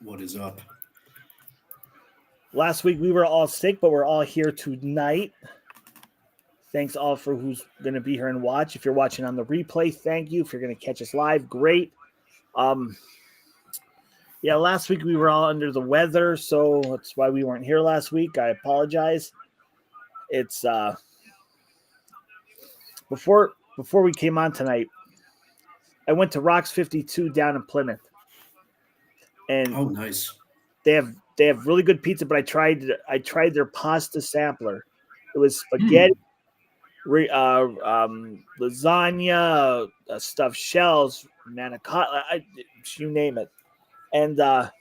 What is up? Last week we were all sick, but we're all here tonight. Thanks all for who's going to be here and watch. If you're watching on the replay, thank you. If you're going to catch us live, great. Yeah, last week we were all under the weather, so that's why we weren't here last week. I apologize. It's before we came on tonight, I went to Rocks 52 down in Plymouth, and Oh, nice. they have really good pizza. But I tried their pasta sampler. It was spaghetti, lasagna, stuffed shells, manicotti, you name it. And I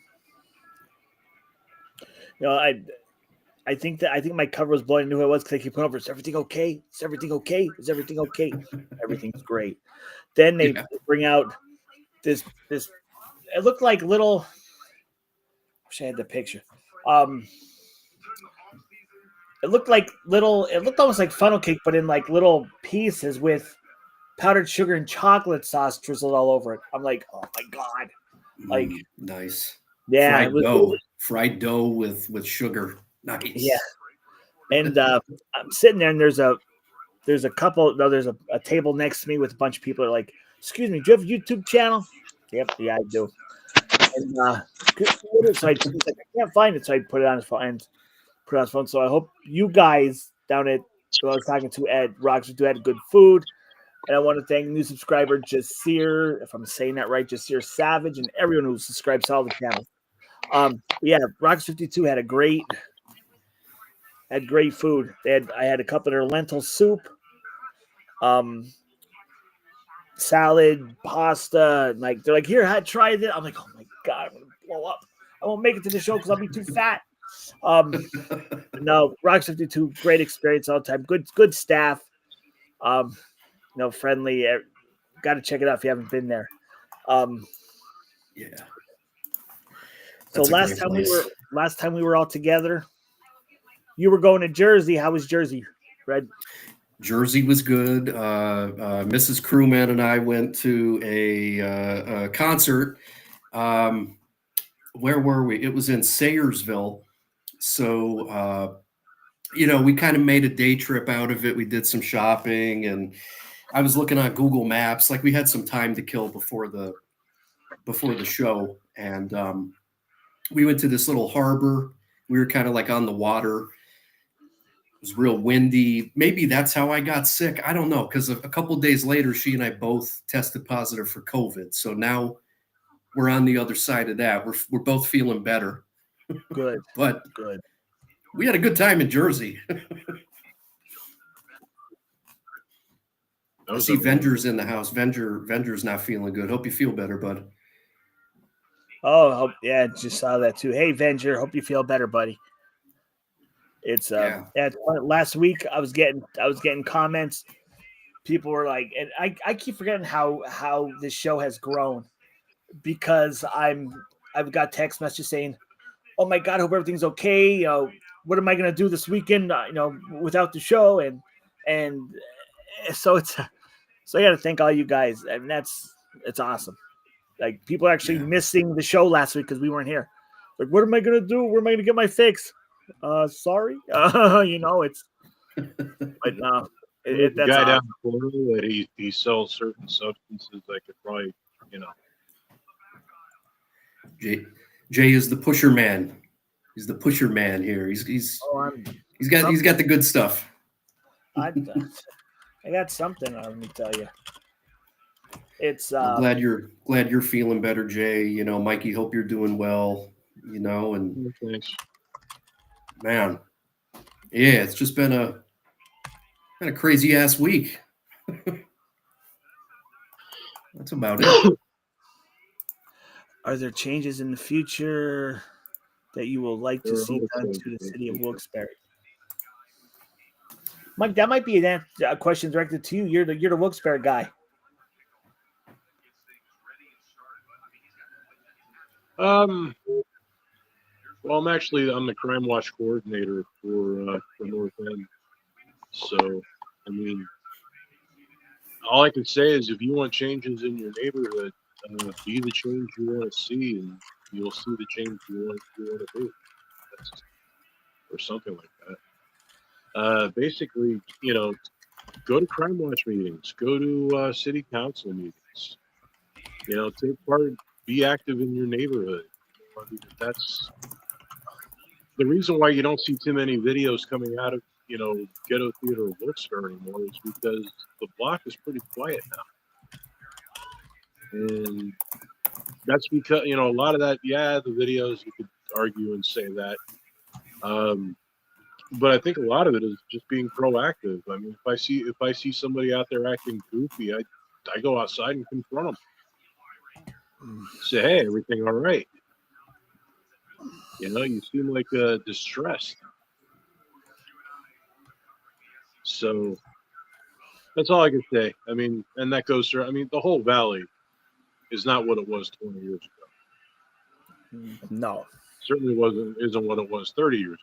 think my cover was blowing. I knew who it was because they keep putting over. Is everything okay? Is everything okay? Is everything okay? Everything's great. Then they bring out this. It looked like little. I wish I had the picture. It looked like little. It looked almost like funnel cake, but in like little pieces with powdered sugar and chocolate sauce drizzled all over it. I'm like, oh my god! Like nice. Yeah, fried dough with sugar. Nice. Yeah, and I'm sitting there, and there's a table next to me with a bunch of people. That are like, excuse me, do you have a YouTube channel? Yep, yeah, I do. And so he's like, I can't find it, so I put it on his phone. So I hope you guys down at who I was talking to at Rocks do had good food. And I want to thank new subscriber Jasir, if I'm saying that right, Jasir Savage, and everyone who subscribes to all the channels. Yeah, Rocks 52 had great food. I had a couple of their lentil soup, salad, pasta. Like they're like, here, try it. I'm like, oh my god, I'm gonna blow up. I won't make it to the show because I'll be too fat. No, Rocks 52, great experience all the time. Good staff. Friendly. Got to check it out if you haven't been there. Yeah. So last time we were all together, you were going to Jersey. How was Jersey, Red? Jersey was good. Mrs. Crewman and I went to a concert. Where were we? It was in Sayersville. So, we kind of made a day trip out of it. We did some shopping, and I was looking on Google Maps. Like we had some time to kill before the show, and we went to this little harbor. We were kind of like on the water. It was real windy. Maybe that's how I got sick. I don't know, because a couple of days later, she and I both tested positive for COVID. So now we're on the other side of that. We're both feeling better. Good. But good. We had a good time in Jersey. I see Venger's in the house. Venger's not feeling good. Hope you feel better, bud. Oh, yeah, just saw that too. Hey, Venger, hope you feel better, buddy. It's last week I was getting comments. People were like, and I keep forgetting how this show has grown because I've got text messages saying, "Oh my God, I hope everything's okay. What am I gonna do this weekend? Without the show." And so I got to thank all you guys. I mean, it's awesome. Like people are actually missing the show last week because we weren't here. Like, what am I gonna do? Where am I gonna get my fix? Sorry. It's. But no, the guy down in Florida that he sells certain substances that could probably, Jay is the pusher man. He's the pusher man here. He's got the good stuff. I got something. Let me tell you. It's. I'm glad you're feeling better, Jay. Mikey. Hope you're doing well. And thanks. Man, yeah, it's just been a kind of crazy ass week. That's about it. Are there changes in the future that you will like to see done to the city of Wilkes-Barre? Mike, that might be a question directed to you. You're the Wilkes-Barre guy. Well, I'm the crime watch coordinator for North End. So, I mean, all I can say is if you want changes in your neighborhood, be the change you want to see, and you'll see the change you want to do, or something like that. Basically, go to Crime Watch meetings, go to city council meetings. Take part, be active in your neighborhood. That's the reason why you don't see too many videos coming out of Ghetto Theater of Wilkes-Barre anymore, is because the block is pretty quiet now, and that's because a lot of that. Yeah, the videos, you could argue and say that, but I think a lot of it is just being proactive. I mean, if I see somebody out there acting goofy, I go outside and confront them. Say, hey, everything all right? You seem like distressed. So that's all I can say. I mean, and that goes through. I mean, the whole valley is not what it was 20 years ago. No, Certainly isn't what it was 30 years ago.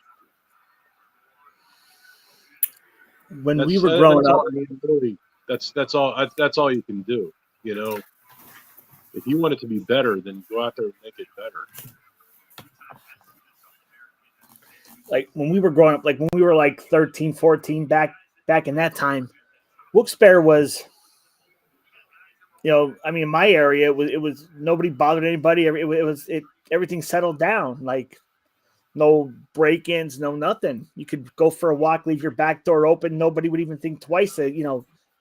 When we were growing up, really, that's all you can do. If you want it to be better, then go out there and make it better. Like when we were growing up, like when we were like 13, 14, back in that time, Wilkes-Barre was, I mean, in my area, it was nobody bothered anybody. Everything settled down. Like no break-ins, no nothing. You could go for a walk, leave your back door open. Nobody would even think twice of,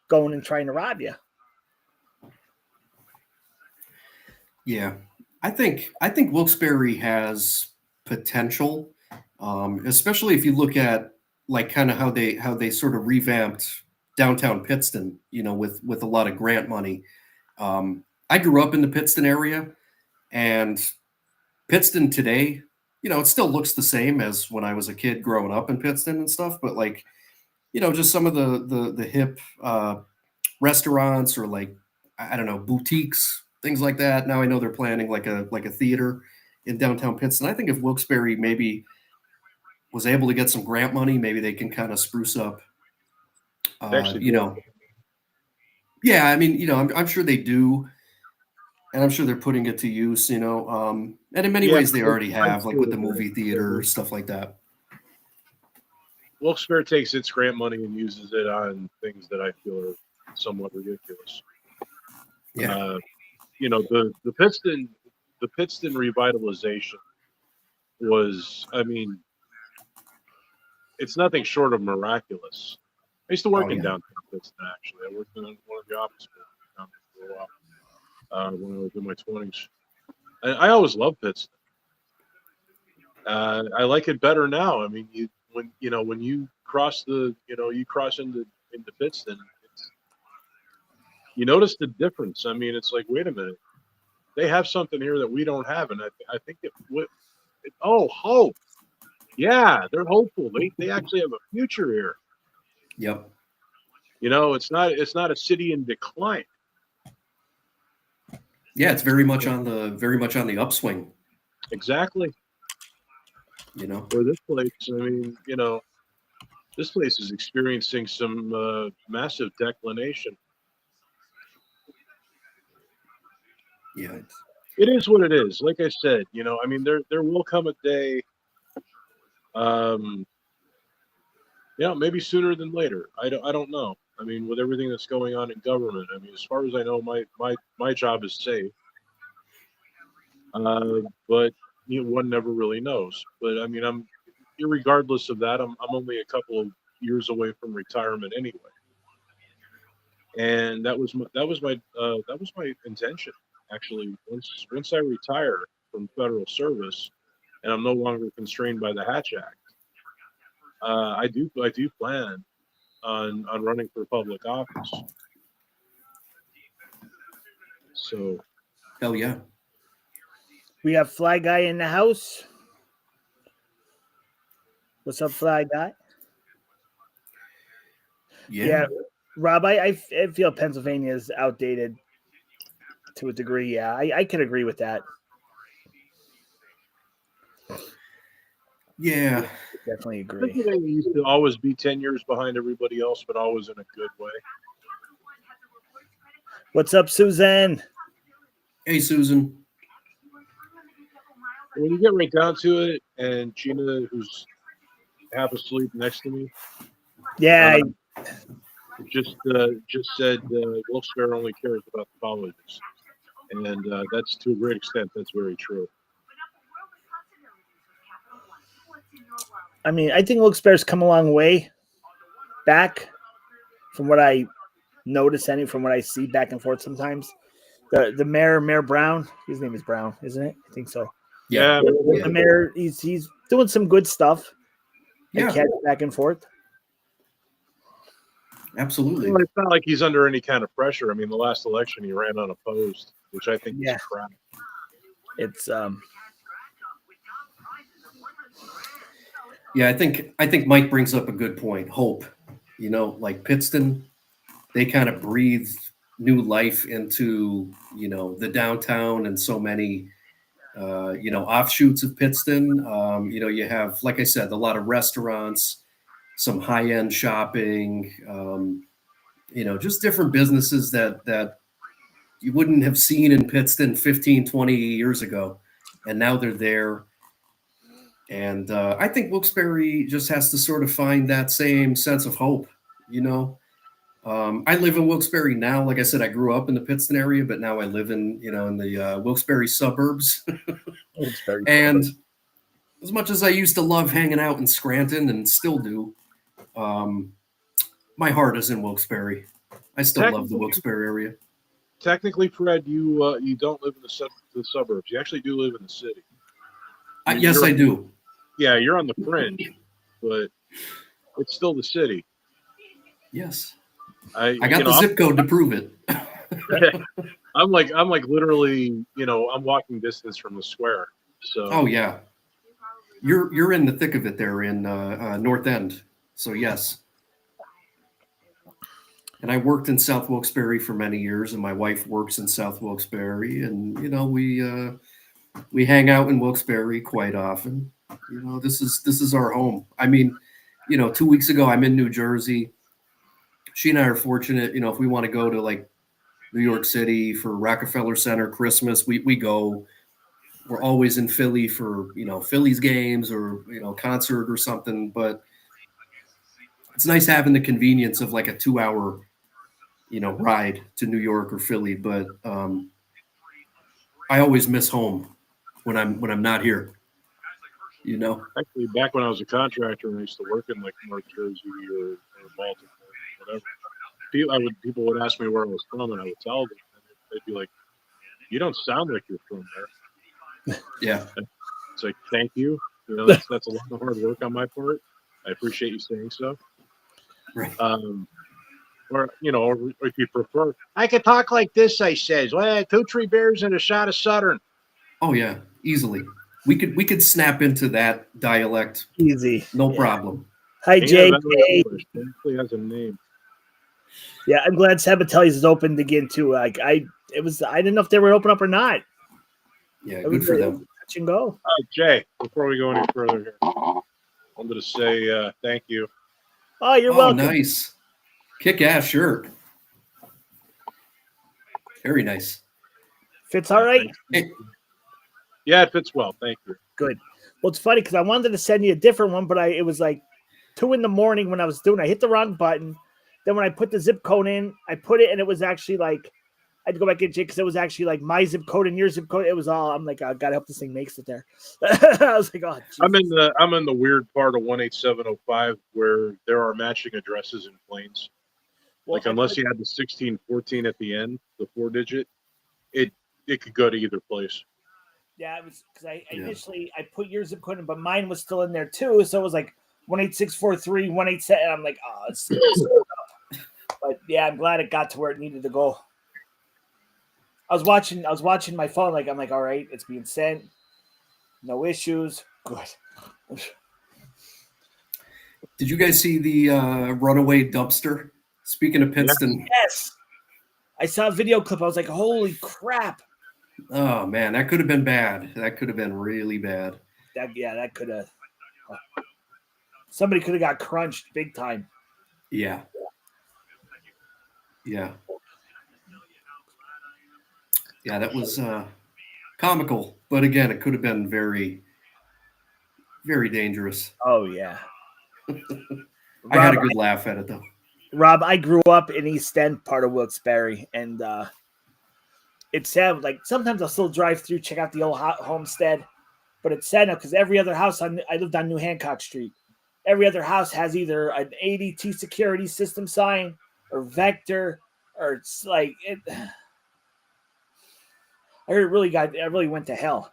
going and trying to rob you. Yeah, I think Wilkes-Barre has potential, especially if you look at like kind of how they sort of revamped downtown Pittston, with a lot of grant money. I grew up in the Pittston area, and Pittston today, it still looks the same as when I was a kid growing up in Pittston and stuff, but like, just some of the hip restaurants, or like, I don't know, boutiques, things like that. Now I know they're planning like a theater in downtown Pittston. I think if Wilkes-Barre maybe was able to get some grant money, maybe they can kind of spruce up, Yeah, I mean, I'm sure they do, and I'm sure they're putting it to use, and in many ways they already have, like with the movie theater, stuff like that. Wilkes-Barre takes its grant money and uses it on things that I feel are somewhat ridiculous. Yeah. The Pittston revitalization was, I mean, it's nothing short of miraculous. I used to work in downtown Pittston, actually. I worked in one of the office buildings down there for a while when I was in my 20s. I always loved Pittston. I like it better now. I mean, when you cross into Pittston, you notice the difference. I mean, it's like, wait a minute, they have something here that we don't have, and I think hope. Yeah, they're hopeful. They actually have a future here. Yep. It's not a city in decline. Yeah, it's very much on the upswing. Exactly. For this place, I mean, this place is experiencing some massive declination. Yeah. It is what it is. Like I said, I mean, there will come a day, maybe sooner than later. I don't know. I mean, with everything that's going on in government, I mean, as far as I know, my job is safe. But one never really knows. But I mean, irregardless of that, I'm only a couple of years away from retirement anyway. And that was my intention, actually. Once I retire from federal service, and I'm no longer constrained by the Hatch Act, I do plan on running for public office. So, hell yeah. We have Fly Guy in the house. What's up, Fly Guy? Yeah. Rob, I feel Pennsylvania is outdated to a degree. Yeah, I can agree with that. Yeah. Definitely agree. Pennsylvania used to always be 10 years behind everybody else, but always in a good way. What's up, Susan? Hey, Susan. when you get right down to it, and Gina, who's half asleep next to me, Yeah, just said Wilkes-Barre only cares about the colleges, and that's to a great extent. That's very true. I mean, I think Wilkes-Barre's come a long way back from what I notice, from what I see back and forth sometimes. The Mayor Brown, his name is Brown, isn't it? I think so. Yeah. The mayor, he's doing some good stuff. Yeah. I catch back and forth. Absolutely. Well, it's not like he's under any kind of pressure. I mean, the last election he ran unopposed, which I think is crap. It's Yeah, I think Mike brings up a good point. Hope, like Pittston, they kind of breathed new life into the downtown and so many offshoots of Pittston. You have, like I said, a lot of restaurants, some high-end shopping, just different businesses that you wouldn't have seen in Pittston 15, 20 years ago, and now they're there. And I think Wilkes-Barre just has to sort of find that same sense of hope, I live in Wilkes-Barre now. Like I said, I grew up in the Pittston area, but now I live in the Wilkes-Barre suburbs. And as much as I used to love hanging out in Scranton and still do, my heart is in Wilkes-Barre. I still love the Wilkes-Barre area. Technically, Fred, you don't live in the suburbs. You actually do live in the city. Yes, I do. Yeah, you're on the fringe, but it's still the city. Yes. I got the zip code to prove it. I'm like literally, I'm walking distance from the square. So. Oh yeah. You're in the thick of it there in North End. So yes. And I worked in South Wilkes-Barre for many years, and my wife works in South Wilkes-Barre, and we hang out in Wilkes-Barre quite often. This is our home. I mean, 2 weeks ago I'm in New Jersey. She and I are fortunate, if we want to go to like New York City for Rockefeller Center Christmas, we go. We're always in Philly for Phillies games or concert or something. But it's nice having the convenience of like a 2-hour ride to New York or Philly. But I always miss home when I'm not here. Actually, back when I was a contractor and I used to work in like North Jersey or Baltimore, whatever, people would ask me where I was from, and I would tell them, and they'd be like, "You don't sound like you're from there." Yeah, it's like, thank you. That's a lot of hard work on my part. I appreciate you saying so. Right. Or if you prefer, I could talk like this. I says, well, 2 Tree Bears and a shot of Southern. Oh yeah, easily. We could snap into that dialect. Easy. No problem. Hi, Jay. He has a name. Yeah, I'm glad Sabatelli's is open again too. Like I didn't know if they were open up or not. Yeah, good for them. Touch and go. Jay, before we go any further here, I'm going to say thank you. Oh, you're welcome. Nice. Kick-ass shirt. Very nice. Fits all right? Yeah, it fits well. Thank you. Good. Well, it's funny because I wanted to send you a different one, but it was like 2 a.m. when I was doing. I hit the wrong button. Then when I put the zip code in, I put it, and it was actually like I had to go back and check because it was actually like my zip code and your zip code. It was all. I'm like, I gotta hope this thing makes it there. I was like, oh. Jesus. I'm in the weird part of 18705 where there are matching addresses in Plains. Well, like unless you had the 1614 at the end, the 4-digit, it could go to either place. Yeah, it was because initially I put your zip code in, but mine was still in there too. So it was like 18643, 187. I'm like, oh, it's but yeah, I'm glad it got to where it needed to go. I was watching my phone, I'm like, all right, it's being sent. No issues. Good. Did you guys see the runaway dumpster? Speaking of Pittston. Yes. I saw a video clip. I was like, holy crap. Oh man, that could have been bad. That could have been really bad. That could have. Somebody could have got crunched big time. Yeah. Yeah. Yeah, that was comical, but again, it could have been very, very dangerous. Oh yeah. I had a good laugh at it though. Rob, I grew up in East End, part of Wilkes-Barre, and it's sad. Like sometimes I'll still drive through, check out the old homestead, but it's sad now because every other house I lived on New Hancock Street. Every other house has either an ADT security system sign or Vector, or it's like it. I heard it really went to hell.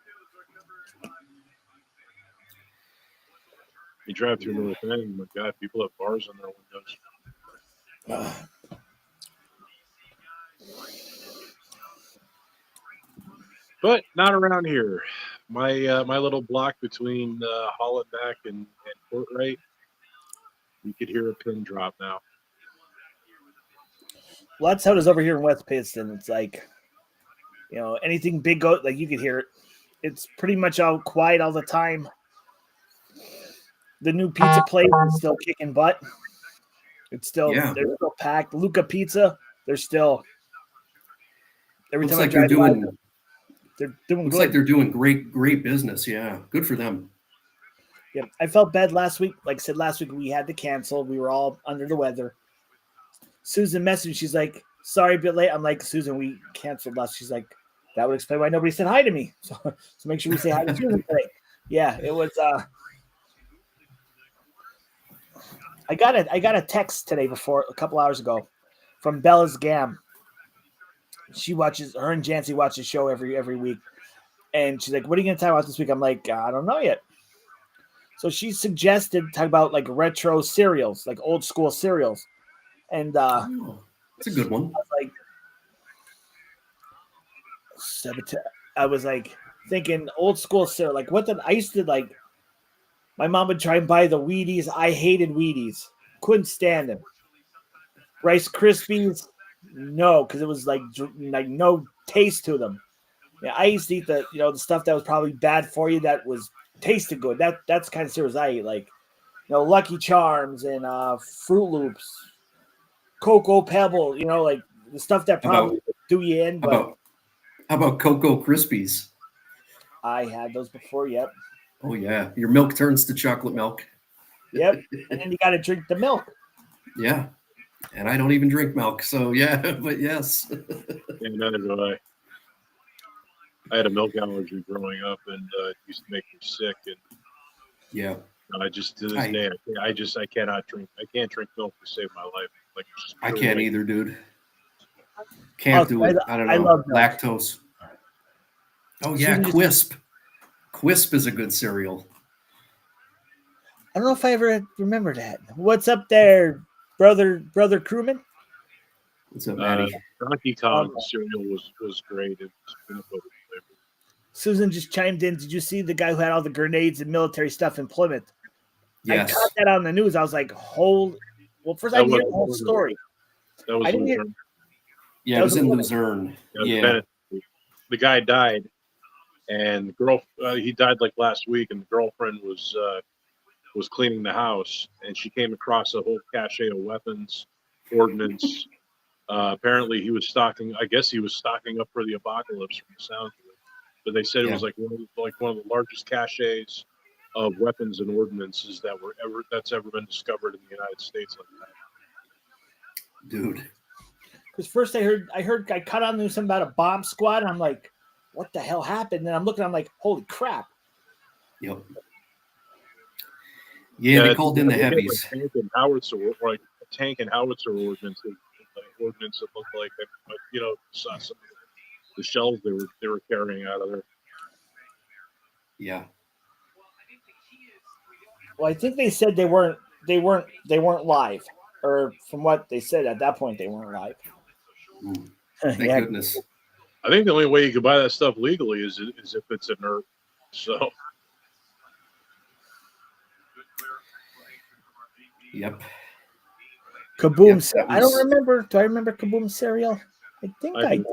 You drive through North End, my God, people have bars on their windows. But not around here. My my little block between Hollenbeck and Courtright, you could hear a pin drop now. Well, that's how it is over here in West Pittston. It's like, anything big go, like you could hear it. It's pretty much all quiet all the time. The new pizza place is still kicking butt. They're still packed. Luca Pizza, they're still. Every Looks time like they're doing good. Like they're doing great business. Yeah, good for them. Yeah, I felt bad last week. Like I said, last week we had to cancel. We were all under the weather. Susan messaged. She's like, "Sorry, a bit late." I'm like, "Susan, we canceled last." She's like, "That would explain why nobody said hi to me." So make sure we say hi to Susan today. Yeah, it was. I got a text today a couple hours ago from Bella's Gam. Her and Jancy watch the show every week. And she's like, "What are you going to talk about this week?" I'm like, "I don't know yet." So she suggested talk about like retro cereals, like old school cereals. And it's a good one. I was like thinking old school cereal. Like I used to like, my mom would try and buy the Wheaties. I hated Wheaties. Couldn't stand them. Rice Krispies, no, because it was like no taste to them. Yeah, I used to eat the stuff that was probably bad for you that was tasted good. That's kind of cereals I eat, like Lucky Charms and Fruit Loops, Cocoa Pebble. Like the stuff that probably do you in. But how about Cocoa Krispies? I had those before. Yep. Oh yeah, your milk turns to chocolate milk. Yep, and then you got to drink the milk. Yeah, and I don't even drink milk, so yeah, but yes. Yeah, neither do I. I had a milk allergy growing up, and it used to make me sick. And yeah, I just to this day, I cannot drink. I can't drink milk to save my life. Like I can't either, dude. Can't do it. I don't know. I love lactose. Oh yeah, Quisp. Quisp is a good cereal. I don't know if I ever remember that. What's up there, brother crewman? What's up, Maddie? Donkey Kong cereal was great. It was peanut butter flavor. Susan just chimed in. Did you see the guy who had all the grenades and military stuff in Plymouth? Yes. I caught that on the news. I was like, well, first I didn't hear the whole story. That was Luzerne. Yeah, it was in Luzerne. Yeah. The guy died, and the girl he died like last week, and the girlfriend was cleaning the house, and she came across a whole cache of weapons, ordnance. Apparently, he was stocking. I guess he was stocking up for the apocalypse, from the sound of it. But they said it was like one of the largest caches of weapons and ordnances that's ever been discovered in the United States like that. Dude. Because first I caught on to something about a bomb squad, and I'm like, what the hell happened? And I'm looking, I'm like, holy crap. Yep. Yeah, they called in the heavies. Like tank and howitzer ordnance. Ordnance that looked like saw some of the shells they were carrying out of there. Yeah. Well, I think they said they weren't live, or from what they said at that point, they weren't live. Thank goodness. I think the only way you could buy that stuff legally is if it's inert. So. Yep. Kaboom! Yep, I don't remember. Do I remember Kaboom cereal? I think I do.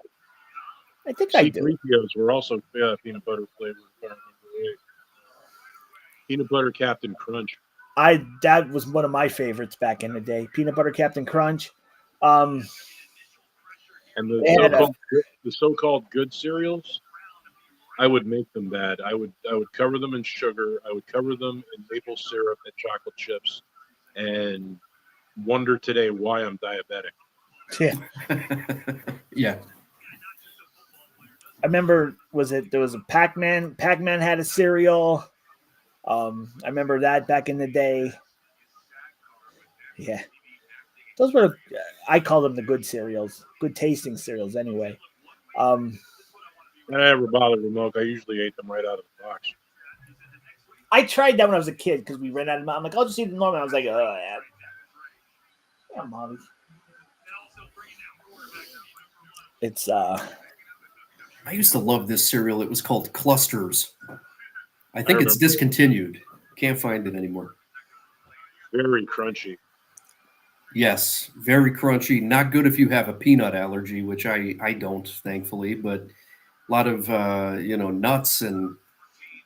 C-3POs were also peanut butter flavored. If I remember right. Peanut butter Captain Crunch. That was one of my favorites back in the day. Peanut butter Captain Crunch. And the so-called good cereals. I would make them bad. I would cover them in sugar. I would cover them in maple syrup and chocolate chips, and wonder today why I'm diabetic. Yeah. Yeah. I remember there was a Pac-Man. Pac-Man had a cereal. I remember that back in the day. Yeah. Those were, I call them the good cereals, good tasting cereals anyway. I never bothered with milk. I usually ate them right out of the box. I tried that when I was a kid because we ran out of milk. I'm like, I'll just eat the normal. I was like, oh, yeah, Molly. It's I used to love this cereal. It was called Clusters. I think it's discontinued. Can't find it anymore. Very crunchy. Yes, very crunchy. Not good if you have a peanut allergy, which I don't, thankfully. But a lot of nuts and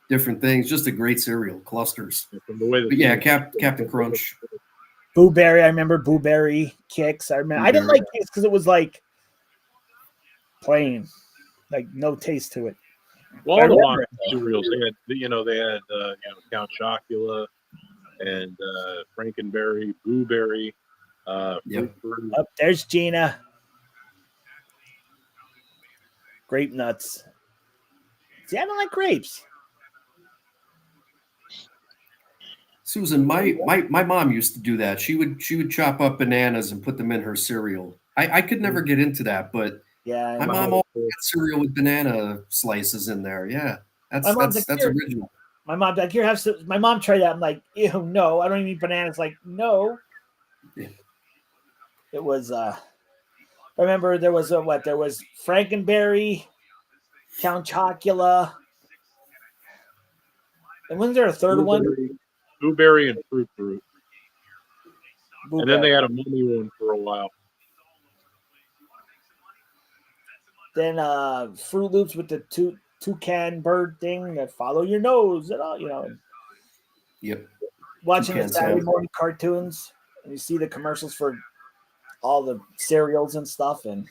different things. Just a great cereal. Clusters. But yeah, Captain Crunch. Boo Berry. I remember Boo Berry Kicks. I remember. I didn't like Kicks because it was like plain, like no taste to it. Well, all the line cereals they had Count Chocula and Frankenberry, Boo Berry. Yep. Up there's Gina. Grape nuts. See, I don't like grapes. Susan, my mom used to do that. She would chop up bananas and put them in her cereal. I could never get into that, but yeah, my mom always had cereal with banana slices in there. Yeah, that's original. My mom's like, here, have some. My mom tried that. I'm like, ew, no, I don't even eat bananas. Like, no. Yeah. It was. I remember there was There was Frankenberry, Count Chocula, and wasn't there a third one? Blueberry and Fruit Fruit. And then they had a mummy one for a while. Then Fruit Loops with the toucan bird thing that follow your nose and all, Yep. Watching the Saturday morning cartoons, and you see the commercials for all the cereals and stuff, and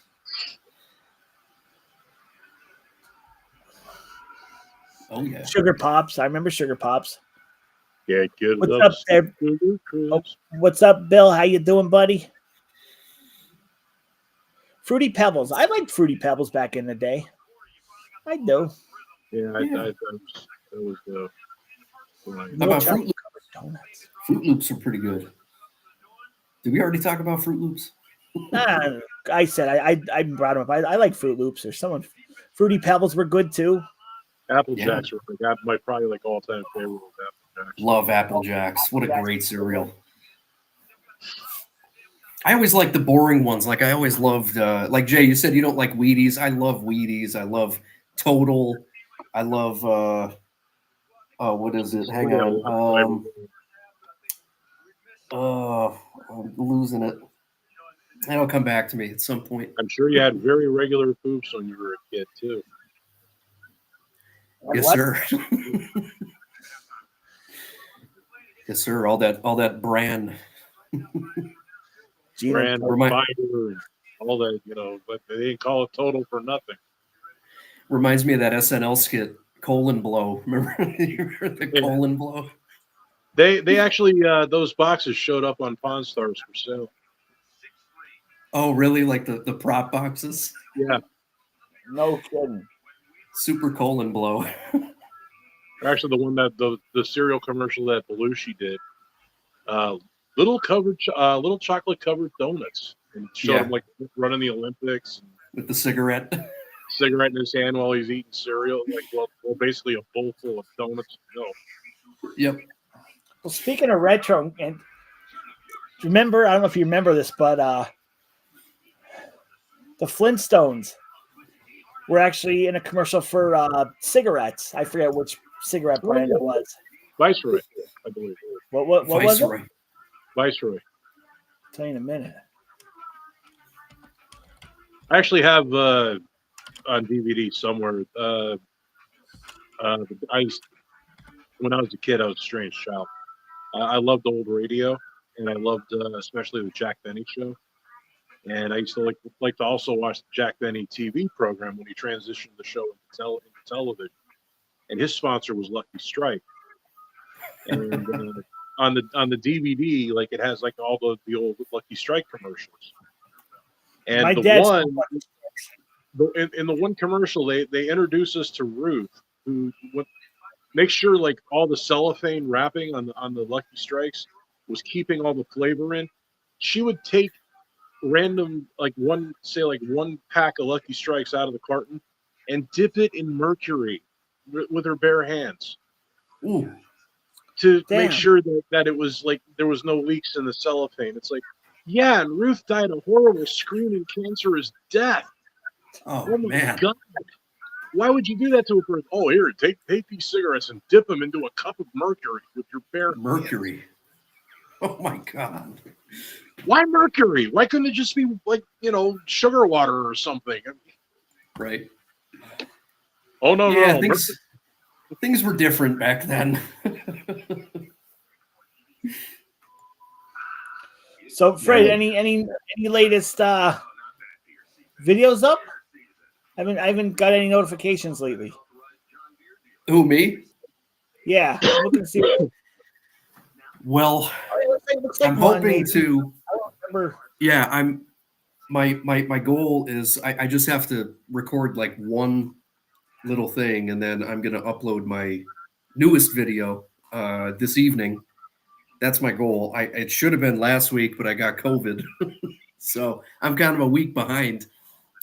oh yeah, Sugar Pops. I remember Sugar Pops. Yeah, good. What's up there? Oh, what's up, Bill? How you doing, buddy? Fruity Pebbles. I liked Fruity Pebbles back in the day. I do. Yeah, that was How about Fruit Loops? Donuts. Fruit Loops are pretty good. Did we already talk about Fruit Loops? I said I brought them up. I like Fruit Loops. Or someone. Fruity Pebbles were good too. Apple Jacks were my probably all-time favorite was Apple Jacks. Love Apple Jacks. What a great cereal. I always like the boring ones. Like I always loved, like Jay, you said you don't like Wheaties. I love Wheaties. I love Total. I love, what is it? Hang on. I'm losing it. That'll come back to me at some point. I'm sure you had very regular Poops when you were a kid too. Yes, sir. Yes, sir. All that bran. Brand, fiber, and all that, but they didn't call it Total for nothing. Reminds me of that SNL skit, Colon Blow. Remember the Colon Blow? They actually, those boxes showed up on Pawn Stars for sale. Oh, really? Like the prop boxes? Yeah. No kidding. Super Colon Blow. Actually, the one that the cereal commercial that Belushi did. Little chocolate covered donuts, and showed him like running the Olympics with the cigarette in his hand while he's eating cereal. Like, well, basically a bowl full of donuts. Yep. Well, speaking of retro, and remember, I don't know if you remember this, but the Flintstones were actually in a commercial for cigarettes. I forget which cigarette brand it was. Viceroy, I believe. What was it? Viceroy. I'll tell you in a minute. I actually have on DVD somewhere. When I was a kid, I was a strange child. I loved old radio, and I loved especially the Jack Benny show. And I used to like to also watch the Jack Benny TV program when he transitioned the show into television. and his sponsor was Lucky Strike. And on the DVD, like it has like all the old Lucky Strike commercials. And My the dad's one in the one commercial, they introduce us to Ruth, who make sure like all the cellophane wrapping on the Lucky Strikes was keeping all the flavor in. She would take random like one pack of Lucky Strikes out of the carton and dip it in mercury with her bare hands. Ooh. To make sure that it was like there was no leaks in the cellophane. It's like, yeah, and Ruth died a horrible, screaming, cancerous death. Oh man. God. Why would you do that to a person? Oh, here, take these cigarettes and dip them into a cup of mercury with your bare mercury. hands. Oh my God. Why mercury? Why couldn't it just be like, sugar water or something? Right. Oh no, yeah, no. Things were different back then. So, Fred, any latest videos up? I haven't got any notifications lately. Who, me? Yeah, I'm looking to see. Well, looks like I'm hoping to. I don't remember. Yeah, my goal is I just have to record like one little thing, and then I'm gonna upload my newest video this evening. That's my goal. It should have been last week, but I got COVID, so I'm kind of a week behind.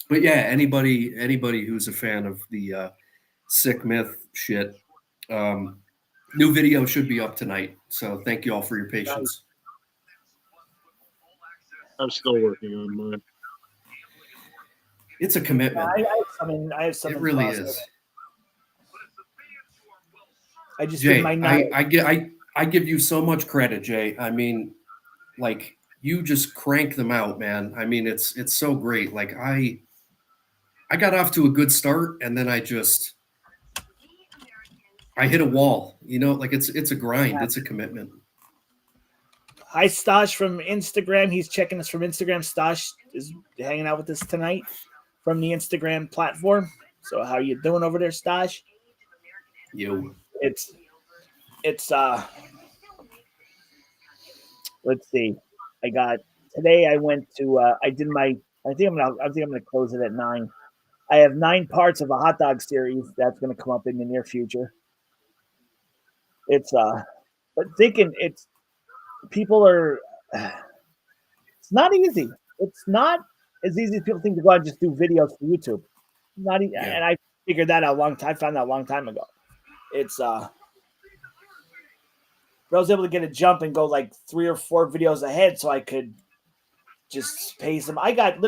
But yeah, anybody who's a fan of the sick myth shit, new video should be up tonight. So thank you all for your patience. I'm still working on mine. It's a commitment. I have some. It really is. I just Jay, did my I give you so much credit, Jay. I mean, like you just crank them out, man. I mean, it's so great. Like I got off to a good start, and then I hit a wall. Like it's a grind. It's a commitment. Hi, Stosh from Instagram. He's checking us from Instagram. Stosh is hanging out with us tonight from the Instagram platform. So how you doing over there, Stosh? Yo. It's let's see. Today I went to I think I'm gonna close it at 9. I have 9 parts of a hot dog series that's gonna come up in the near future. It's but thinking it's not easy. It's not as easy as people think to go out and just do videos for YouTube. Not easy. Yeah. And I figured that out I found that a long time ago. It's but I was able to get a jump and go like 3 or 4 videos ahead so I could just pace them. I got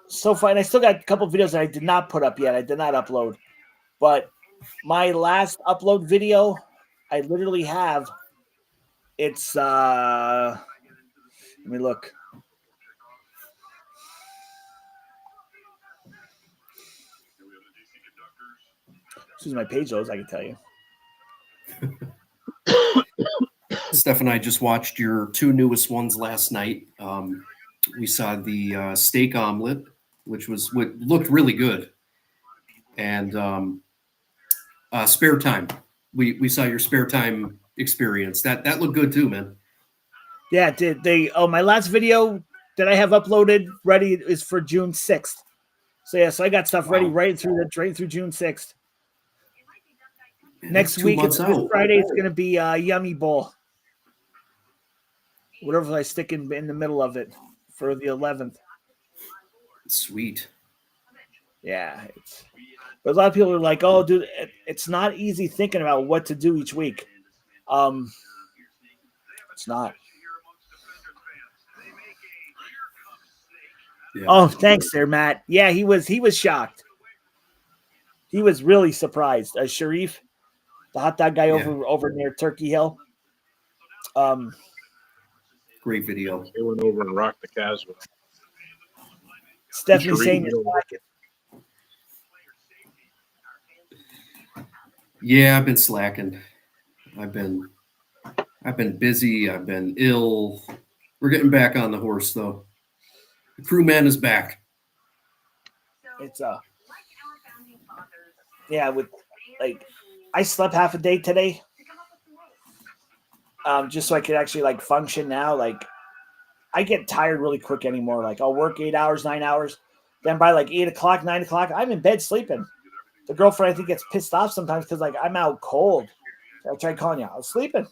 so far, and I still got a couple of videos that I did not put up yet. I did not upload. But my last upload video, I literally have let me look. As soon as my page loads, I can tell you. Steph and I just watched your 2 newest ones last night. We saw the steak omelet, which looked really good, and spare time. We saw your spare time experience. That looked good too, man. Yeah, did they? Oh, my last video that I have uploaded ready is for June 6th. So I got stuff ready right through June 6th. Next week, it's Friday. It's gonna be Yummy Bowl. Whatever I stick in the middle of it for the 11th. Sweet. Yeah, but a lot of people are like, "Oh, dude, it's not easy thinking about what to do each week." It's not. Yeah. Oh, thanks there, Matt. Yeah, he was shocked. He was really surprised. Sharif, the hot dog guy over near Turkey Hill. Great video. They went over and rocked the Casbah. Stephanie saying you're slacking. Yeah, I've been slacking. I've been busy. I've been ill. We're getting back on the horse, though. The crewman is back. It's yeah, with like I slept half a day today. Just so I could actually like function now. Like I get tired really quick anymore. Like I'll work 8 hours, 9 hours. Then by like 8 o'clock, 9 o'clock, I'm in bed sleeping. The girlfriend I think gets pissed off sometimes because like I'm out cold. So I tried calling you. I was sleeping.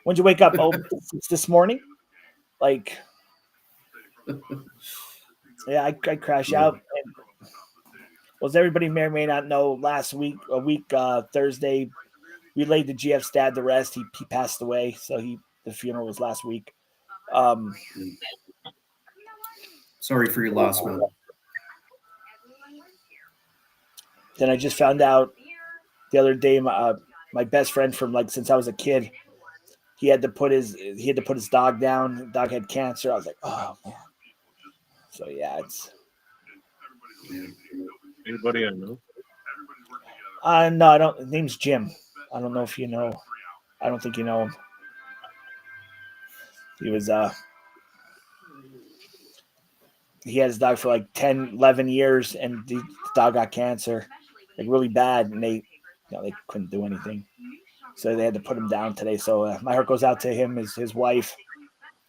When'd you wake up? Oh, it's this morning. Like, yeah, I crash out. And, well, as everybody may or may not know, last week, Thursday, we laid the GF's dad to rest. He passed away, so the funeral was last week. Sorry for your loss, man. Then I just found out the other day, my best friend from like since I was a kid, he had to put his dog down. The dog had cancer. I was like, oh man. So yeah, it's. Anybody I know? No, I don't. His name's Jim. I don't know if you know. I don't think you know him. He was he had his dog for like 10, 11 years, and the dog got cancer, like really bad, and they couldn't do anything, so they had to put him down today. So my heart goes out to him, his wife,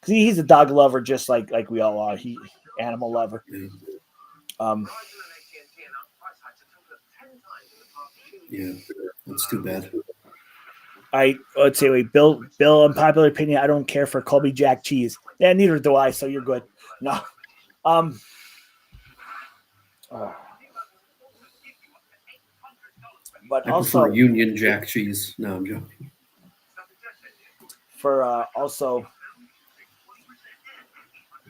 because he's a dog lover, just like we all are. He animal lover. Yeah, that's too bad. Let's say, wait, Bill, unpopular opinion, I don't care for Colby Jack cheese. Yeah, neither do I, so you're good. No. But I also prefer Union Jack cheese. No, I'm joking. For also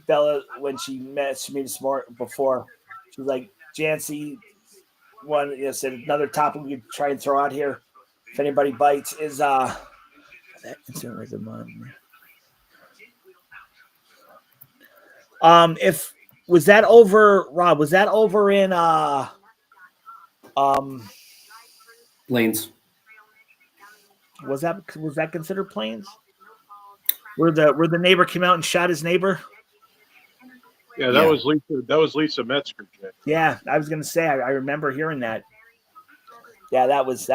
Bella, when she met me this morning before, she was like, Jancy, said another topic we could try and throw out here if anybody bites is that incident with the mom. If was that over, Rob? Was that over in Plains? Was that considered Plains? Where the neighbor came out and shot his neighbor? Yeah, that was Lisa. That was Lisa Metzger. Yeah, I was gonna say I remember hearing that. Yeah, that was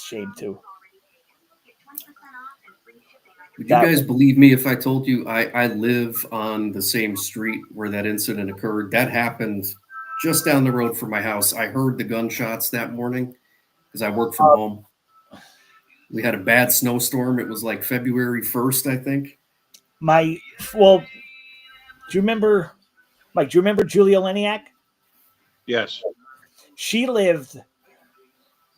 shame too. Would you guys believe me if I told you I live on the same street where that incident occurred? That happened just down the road from my house. I heard the gunshots that morning because I work from home. We had a bad snowstorm. It was like February 1st, I think. Do you remember, Mike? Do you remember Julia Leniak? Yes. She lived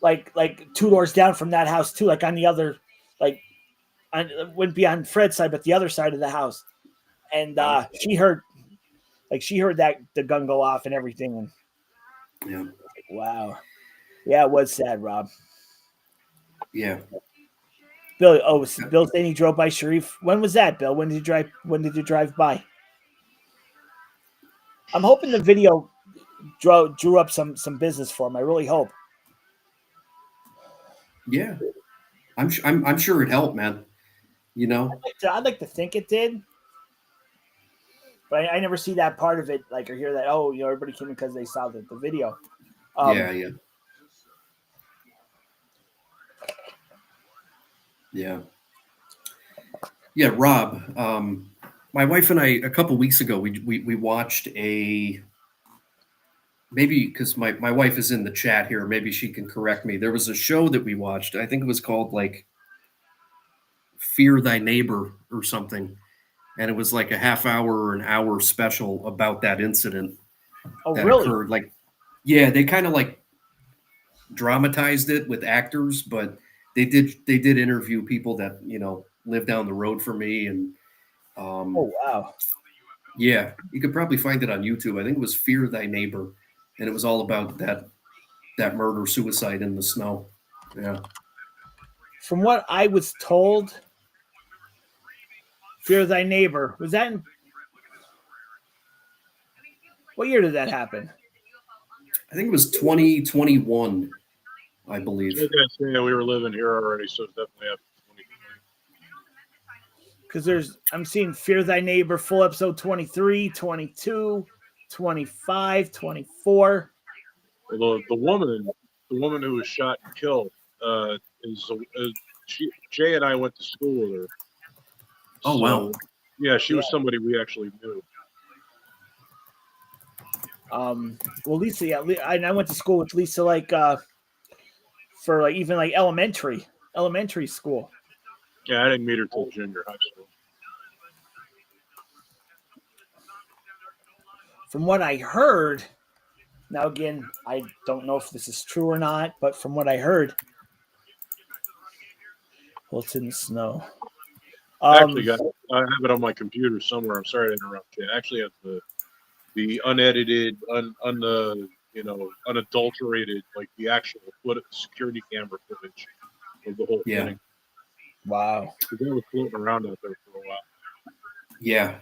like 2 doors down from that house too, like on the other, wouldn't be on Fred's side, but the other side of the house. And she heard that the gun go off and everything. And yeah. Wow. Yeah, it was sad, Rob. Yeah. Bill saying he drove by Sharif. When was that, Bill? When did you drive by? I'm hoping the video drew up some business for him. I really hope. Yeah. I'm sure it helped, man. I'd like to think it did. But I never see that part of it, or hear that, everybody came in because they saw the video. Yeah. Yeah, Rob. My wife and I, a couple weeks ago, we watched maybe because my wife is in the chat here, maybe she can correct me. There was a show that we watched. I think it was called Fear Thy Neighbor or something. And it was like a half hour or an hour special about that incident that really? occurred. Yeah, they kind of dramatized it with actors, but they did interview people that live down the road from me. And oh wow. Yeah, you could probably find it on YouTube. I think it was Fear Thy Neighbor, and it was all about that murder suicide in the snow. Yeah. From what I was told, Fear Thy Neighbor, was that in what year did that happen? I think it was 2021, I believe. We were living here already, so it's definitely after 2020. Because I'm seeing Fear Thy Neighbor, full episode 23, 22, 25, 24. The woman the woman who was shot and killed, Jay and I went to school with her. Oh, wow. Yeah, she was somebody we actually knew. Well, Lisa, yeah, I went to school with Lisa, like for like even like elementary school. Yeah, I didn't meet her till junior high school. From what I heard, now again, I don't know if this is true or not, but from what I heard, well, it's in the snow. I have it on my computer somewhere. I'm sorry to interrupt you. I actually have the unedited, unadulterated, like the actual security camera footage of the whole thing. Wow. Because they were floating around out there for a while. Yeah.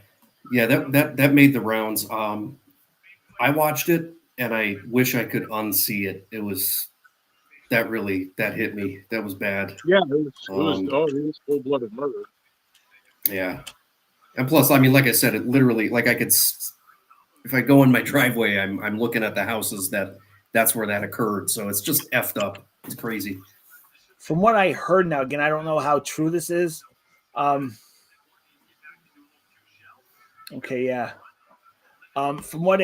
That made the rounds. I watched it, and I wish I could unsee it. It was that hit me. That was bad. Yeah, it was full-blooded murder. Yeah, and plus, I mean, like I said, it literally, like I could, if I go in my driveway, I'm looking at the houses that's where that occurred. So it's just effed up. It's crazy. From what I heard, now again, I don't know how true this is. Okay, yeah. From what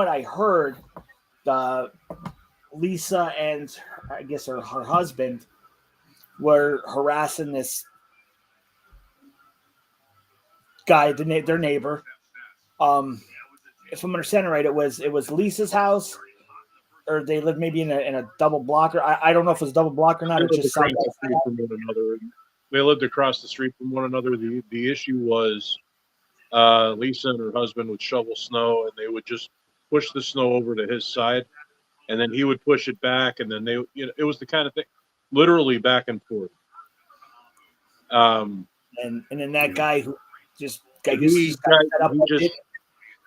I heard, Lisa and I guess her husband were harassing this guy, their neighbor. If I'm understanding right, it was Lisa's house, or they lived maybe in a double block, or I don't know if it was a double block or not. It just from one another. They lived across the street from one another. The issue was Lisa and her husband would shovel snow, and they would just push the snow over to his side, and then he would push it back, and then it was the kind of thing, literally back and forth. And then that guy who just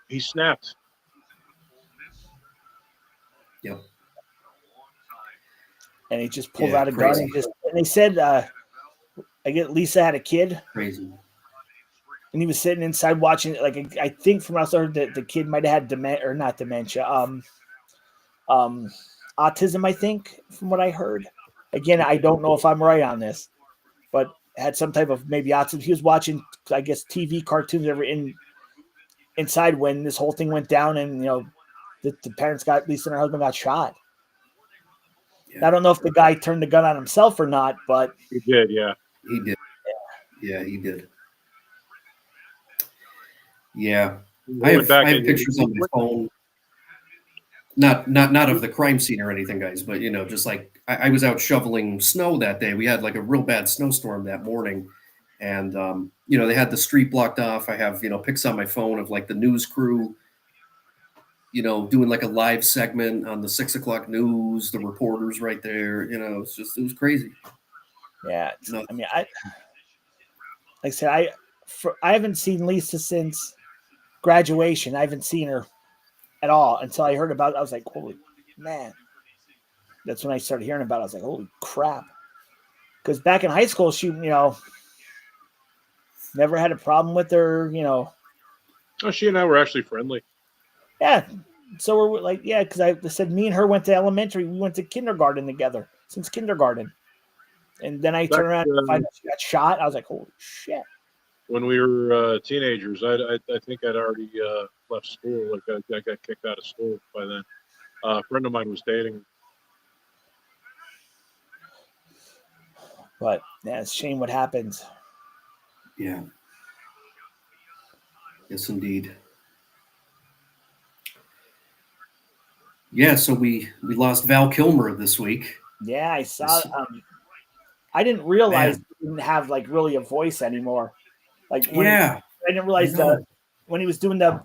he snapped. Yep. And he just pulled out a gun and they said, I guess Lisa had a kid. Crazy. And he was sitting inside watching it. Like, I think from outside the kid might have had not dementia, autism, I think, from what I heard. Again, I don't know if I'm right on this, but had some type of maybe autism. He was watching, I guess, TV cartoons inside when this whole thing went down, and the parents Lisa and her husband got shot. Yeah. I don't know if the guy turned the gun on himself or not, but he did. Yeah, he did. Yeah, he did. Yeah, I have pictures on my phone. Not of the crime scene or anything, guys, but just like I was out shoveling snow that day. We had like a real bad snowstorm that morning, and they had the street blocked off. I have pics on my phone of like the news crew, doing like a live segment on the 6 o'clock news. The reporters right there. It was crazy. Yeah, I mean, like I said, I haven't seen Lisa since graduation. I haven't seen her at all until I heard about it. I was like, holy man. That's when I started hearing about it. I was like, holy crap. Because back in high school, she, never had a problem with her, Oh, she and I were actually friendly. Yeah. So we're like, yeah, because I said me and her went to elementary. We went to kindergarten together since kindergarten. And then I turned around and find out she got shot. I was like, holy shit. When we were teenagers, I think I'd already left school. Like I got kicked out of school by then. A friend of mine was dating. But yeah, it's a shame what happens. Yeah. Yes, indeed. Yeah, so we lost Val Kilmer this week. Yeah, I saw. I didn't realize he didn't have like really a voice anymore. Like I didn't realize that when he was doing the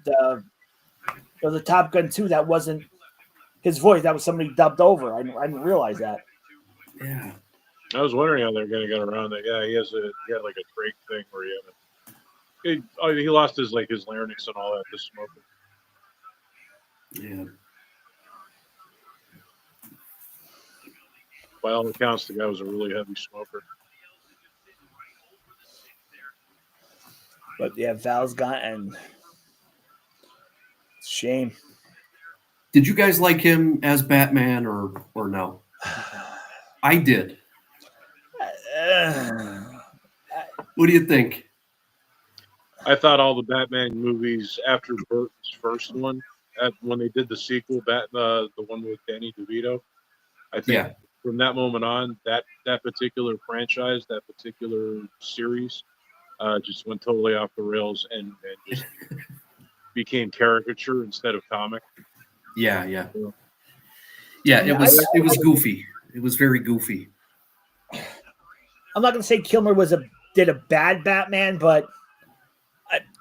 Top Gun 2, that wasn't his voice. That was somebody dubbed over. I didn't realize that. Yeah. I was wondering how they're going to get around that. Yeah, he had like a Drake thing where he lost his larynx and all that to smoking. Yeah. By all accounts, the guy was a really heavy smoker. But yeah, Val's gotten shame. Did you guys like him as Batman or no? I did. What do you think? I thought all the Batman movies after Burton's first one, when they did the sequel, the one with Danny DeVito, I think from that moment on, that particular franchise, that particular series, just went totally off the rails and just became caricature instead of comic. Yeah. It was goofy. It was very goofy. I'm not gonna say Kilmer did a bad Batman, but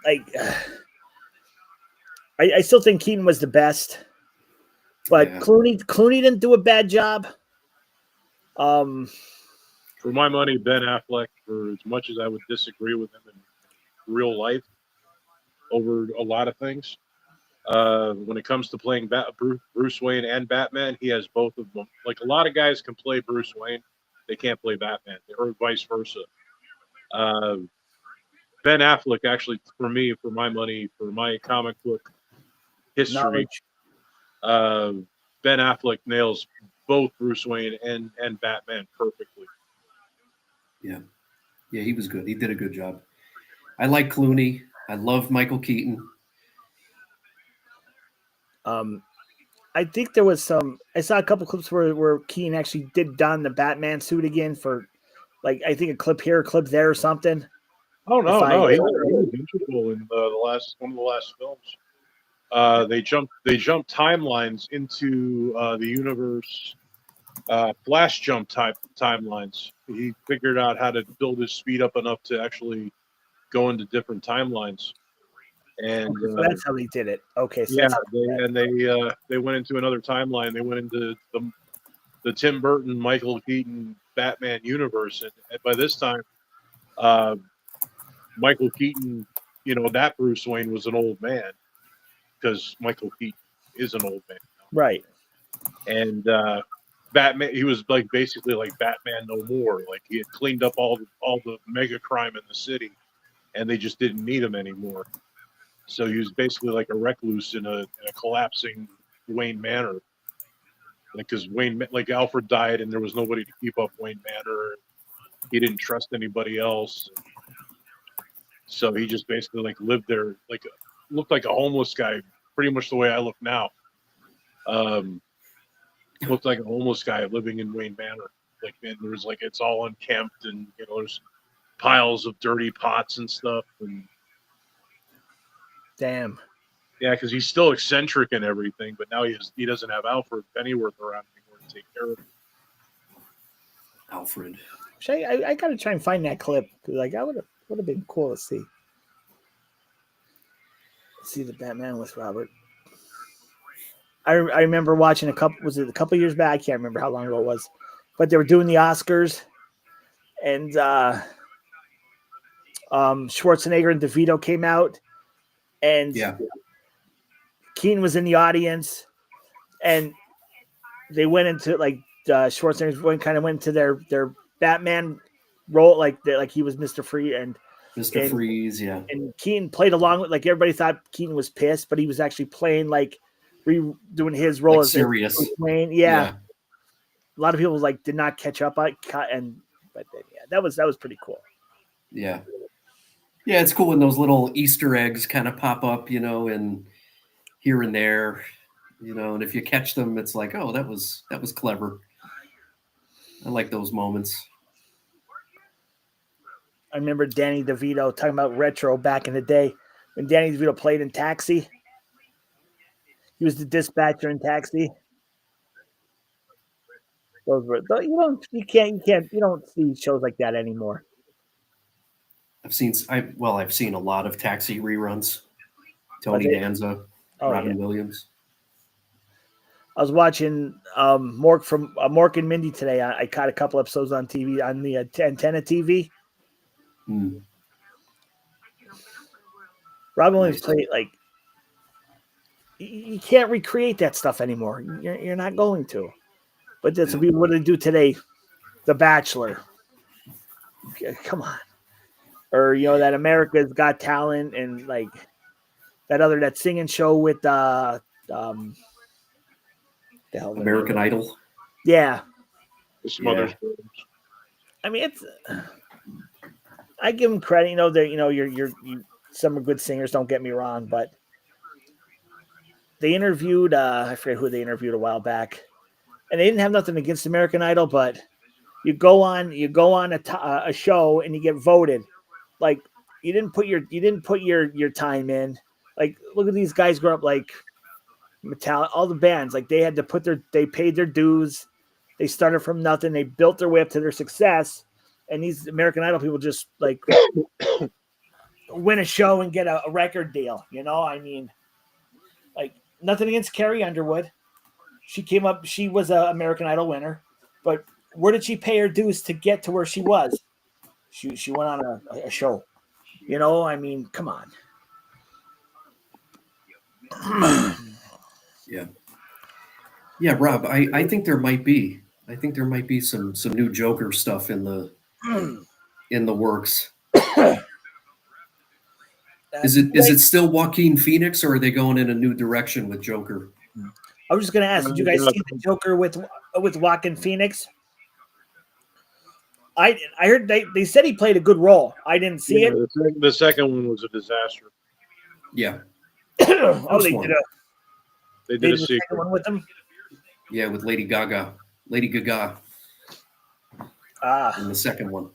I still think Keaton was the best. But Clooney didn't do a bad job. For my money, Ben Affleck, for as much as I would disagree with him in real life over a lot of things, when it comes to playing Bruce Wayne and Batman, he has both of them. Like a lot of guys can play Bruce Wayne, they can't play Batman, or vice versa. Ben Affleck, actually, for me, for my money, for my comic book history, Ben Affleck nails both Bruce Wayne and Batman perfectly. Yeah, he was good. He did a good job. I like Clooney. I love Michael Keaton. I think there was I saw a couple clips where Keaton actually did don the Batman suit again for, like, I think a clip here, a clip there, or something. Oh no, he was integral in one of the last films. They jumped timelines into the universe, flash jump type timelines. He figured out how to build his speed up enough to actually go into different timelines. And so that's how they did it. Okay, so they went into another timeline. They went into the Tim Burton, Michael Keaton Batman universe, and by this time, Michael Keaton, that Bruce Wayne was an old man, because Michael Keaton is an old man now. Right? And Batman, he was basically like Batman no more. Like, he had cleaned up all the mega crime in the city, and they just didn't need him anymore. So he was basically like a recluse in a collapsing Wayne Manor. Because Alfred died, and there was nobody to keep up Wayne Manor. He didn't trust anybody else. So he just basically lived there, looked like a homeless guy, pretty much the way I look now. Looked like a homeless guy living in Wayne Manor. And there was it's all unkempt, and there's piles of dirty pots and stuff. And damn. Yeah, because he's still eccentric and everything, but now he doesn't have Alfred Pennyworth around anymore to take care of him. Alfred. I gotta try and find that clip, because I would have been cool to see. See the Batman with Robert. I remember watching a couple years back? I can't remember how long ago it was, but they were doing the Oscars, and Schwarzenegger and DeVito came out, and Keaton was in the audience, and they went into Schwarzenegger went into their Batman role, like he was Mr. Freeze, yeah. And Keaton played along with, everybody thought Keaton was pissed, but he was actually playing doing his role as serious. Bruce Wayne. Yeah. A lot of people did not catch up on it, but that was pretty cool. Yeah. Yeah, it's cool when those little Easter eggs kind of pop up, and here and there, and if you catch them, it's like, oh, that was clever. I like those moments. I remember Danny DeVito talking about retro back in the day when Danny DeVito played in Taxi. He was the dispatcher in Taxi. Those were you don't see shows like that anymore. I've seen a lot of Taxi reruns. Tony Danza, Robin Williams. I was watching Mork and Mindy today. I caught a couple episodes on TV on the Antenna TV. Robin Williams played you can't recreate that stuff anymore. You're not going to. But that's what they do today. The Bachelor. Come on. Or that America's Got Talent, and that singing show with the hell American Idol. Yeah. His mother's brothers. I mean, I give him credit. You're some are good singers. Don't get me wrong, but they interviewed. I forget who they interviewed a while back, and they didn't have nothing against American Idol, but you go on a show and you get voted. Like you didn't put your time in. Like look at these guys grow up like Metallica, all the bands. Like they paid their dues. They started from nothing. They built their way up to their success. And these American Idol people just like win a show and get a record deal. I mean, like nothing against Carrie Underwood. She came up. She was an American Idol winner, but where did she pay her dues to get to where she was? She went on a show. I mean, come on. Yeah, Rob. I think there might be. I think there might be some new Joker stuff in the works. Is it still Joaquin Phoenix, or are they going in a new direction with Joker? I was just going to ask, did you guys see the Joker with Joaquin Phoenix? I heard they said he played a good role. I didn't see it. The second one was a disaster. Yeah. They did a secret one with them. Yeah, with Lady Gaga. In the second one.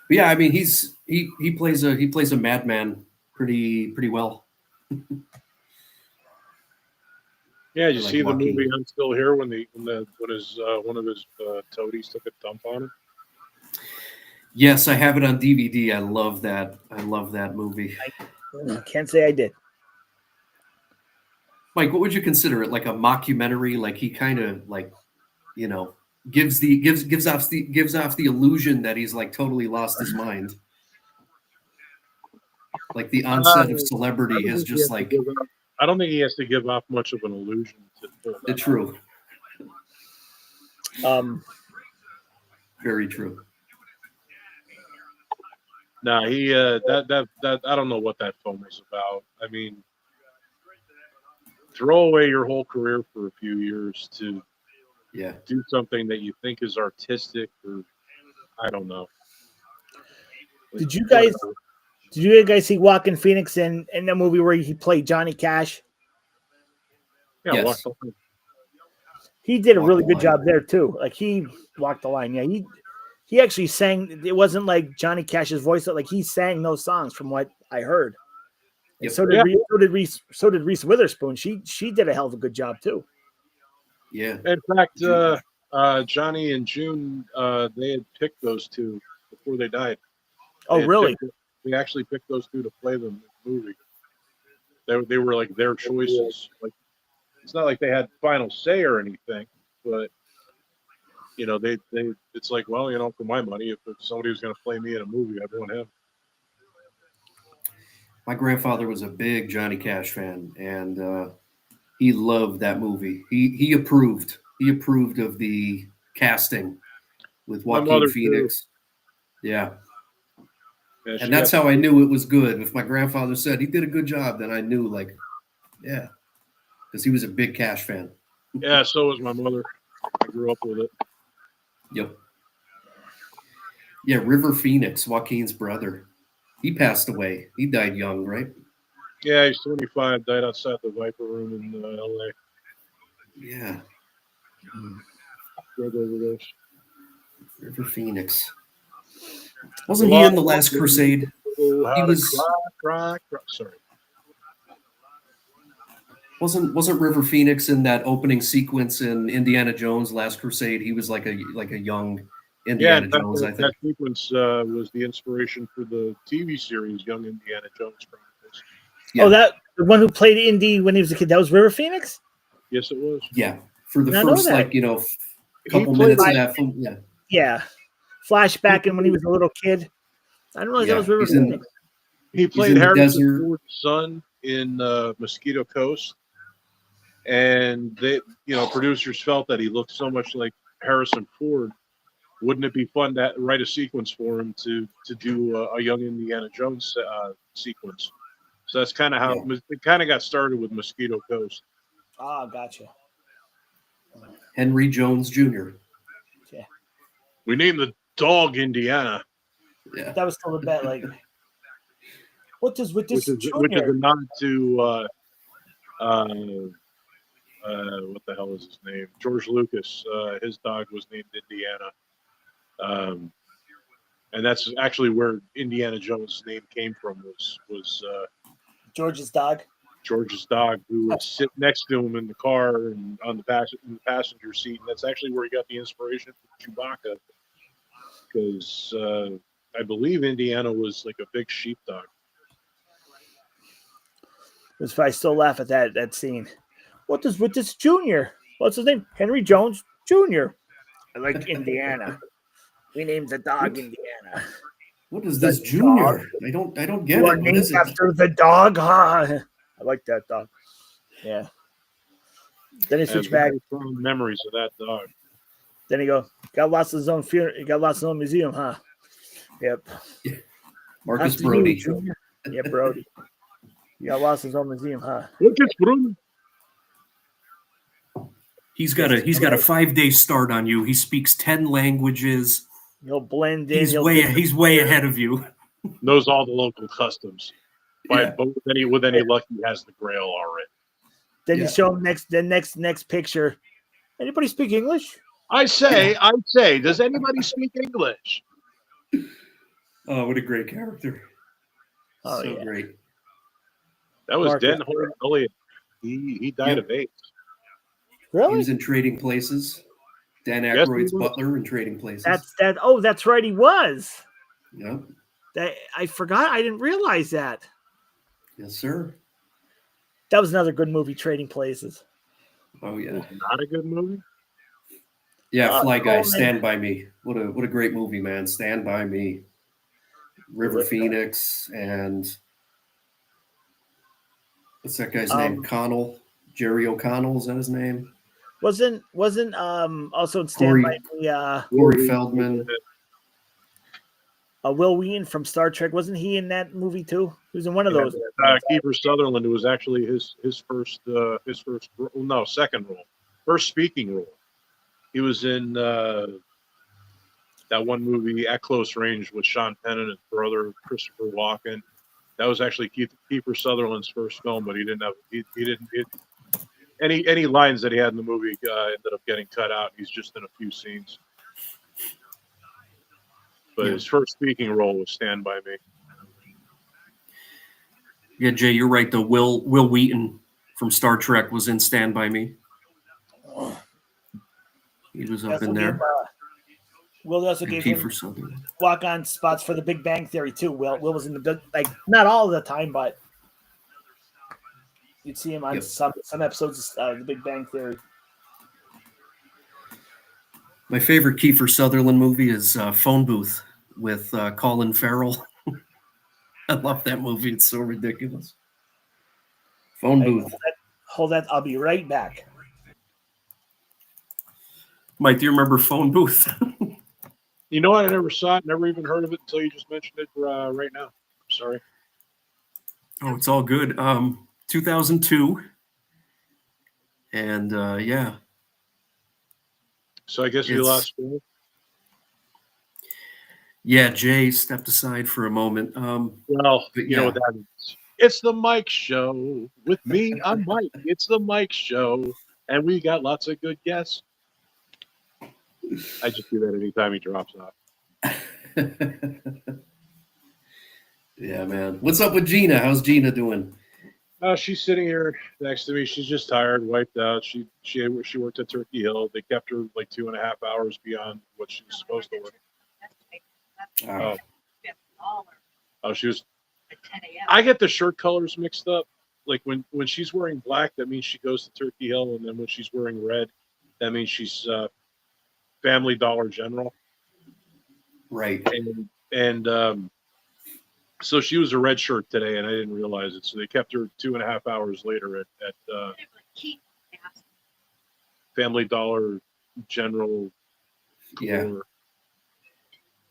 But yeah, I mean he plays a madman pretty well. Yeah, you see the movie I'm Still Here when his one of his toadies took a dump on him. Yes, I have it on DVD. I love that. I love that movie. I can't say I did. Mike, what would you consider it? Like a mockumentary? Like he kind of like, gives off the illusion that he's like totally lost his mind. Like the onset of celebrity is just like. I don't think he has to give off much of an illusion to pull that true. Very true. Nah, he that I don't know what that film was about. I mean, throw away your whole career for a few years to do something that you think is artistic, or I don't know. Did you guys see Joaquin Phoenix in the movie where he played Johnny Cash? Yeah, yes. He did a really good job there too. Like he walked the line. Yeah, he actually sang. It wasn't like Johnny Cash's voice. Like he sang those songs from what I heard. Yep. So did Reese Witherspoon. She did a hell of a good job too. Yeah. In fact, Johnny and June, they had picked those two before they died. Really? They actually picked those two to play them in the movie. They were like their choices. Like it's not like they had final say or anything, but they it's like, well, for my money, if somebody was going to play me in a movie, I'd want him. My grandfather was a big Johnny Cash fan, and he loved that movie. He approved. He approved of the casting with Joaquin Phoenix. Too. Yeah. And that's how I knew it was good. If my grandfather said he did a good job, then I knew, like, yeah, because he was a big Cash fan. Yeah, so was my mother. I grew up with it. Yep. Yeah, River Phoenix, Joaquin's brother. He passed away. He died young, right? Yeah, he's 25. Died outside the Viper Room in L.A. Yeah. Drug overdose. River Phoenix. Wasn't he in The Last Crusade? He was. Sorry. Wasn't River Phoenix in that opening sequence in Indiana Jones Last Crusade? He was like a young Indiana Jones, I think. That sequence was the inspiration for the TV series Young Indiana Jones Chronicles. Yeah. Oh, the one who played Indy when he was a kid, that was River Phoenix? Yes, it was. Yeah. For the first couple minutes of that film. Yeah. Yeah. Flashback and when he was a little kid. I don't know if that was River Phoenix. He played Harrison Ford's son in Mosquito Coast. And they, producers felt that he looked so much like Harrison Ford. Wouldn't it be fun to write a sequence for him to do a Young Indiana Jones sequence? So that's kind of how it kind of got started with Mosquito Coast. Ah, gotcha. Henry Jones Jr. Yeah. We named the dog Indiana. Yeah. That was still the bet. Like, what does with this Which is a Junior? nod to what the hell is his name? George Lucas. His dog was named Indiana. And that's actually where Indiana Jones' name came from. Was George's dog. George's dog, who would sit next to him in the car and on the passenger seat. And that's actually where he got the inspiration for Chewbacca, because I believe Indiana was like a big sheepdog. That's why I still laugh at that scene. What does with this Junior? What's his name? Henry Jones Jr. I like Indiana. We named the dog Indiana. What is this Junior? I don't get You it. are What named is it? after the dog. Huh? I like that dog. Yeah. Then he switched back. Memories of that dog. Then he got lost in his own funeral. He got lost in his own museum, huh? Yep. Marcus Brody. Yeah, Brody. He got lost in his own museum, huh? Marcus Brody. He's got a 5-day start on you. He speaks 10 languages. He'll blend in. He's way ahead of you. Knows all the local customs. Yeah. But with any luck, he has the Grail already. Then you show him next picture. Anybody speak English? I say, does anybody speak English? Oh, what a great character. Oh, so yeah. Great. That was Marcus Den Elliott. He died of AIDS. Really? He was in Trading Places. Dan Yes, Aykroyd's he was. butler in Trading Places. That's right. He was. Yep. I forgot. I didn't realize that. Yes, sir. That was another good movie, Trading Places. Oh yeah. Not a good movie. Yeah, Fly Guy, man. Stand By Me. What a great movie, man. Stand By Me. River Phoenix and what's that guy's name? Connell. Jerry O'Connell, is that his name? Wasn't also in Stand By Me Corey Feldman. Will Wheaton from Star Trek, wasn't he in that movie too? He was in one of those. Kiefer Sutherland, who was actually his second role, first speaking role. He was in that one movie At Close Range with Sean Penn and his brother Christopher Walken. That was actually Kiefer Sutherland's first film, but he didn't any lines that he had in the movie ended up getting cut out. He's just in a few scenes. But his first speaking role was Stand By Me. Yeah, Jay, you're right. The Will Wheaton from Star Trek was in Stand By Me. He was up in there. Will also gave him walk-on spots for The Big Bang Theory too. Will was in the not all the time, but you'd see him on some episodes of The Big Bang Theory. My favorite Kiefer Sutherland movie is Phone Booth with Colin Farrell. I love that movie. It's so ridiculous. Phone Booth. Hold that. I'll be right back. Mike, do you remember Phone Booth? You know what? I never saw it. Never even heard of it until you just mentioned it right now. Sorry. Oh, it's all good. 2002. And yeah. So I guess you lost school. Yeah, Jay stepped aside for a moment. Well, you know what that means. It's the Mike Show. With me, I'm Mike. It's the Mike Show. And we got lots of good guests. I just do that anytime he drops off. Yeah, man. What's up with Gina? How's Gina doing? She's sitting here next to me. She's just tired, wiped out. She worked at Turkey Hill. They kept her like 2.5 hours beyond what she was supposed to work. Oh, she was. I get the shirt colors mixed up. Like when she's wearing black, that means she goes to Turkey Hill, and then when she's wearing red, that means she's Family Dollar General. Right. And so she was a red shirt today, and I didn't realize it. So they kept her 2.5 hours later at Family Dollar General. Yeah.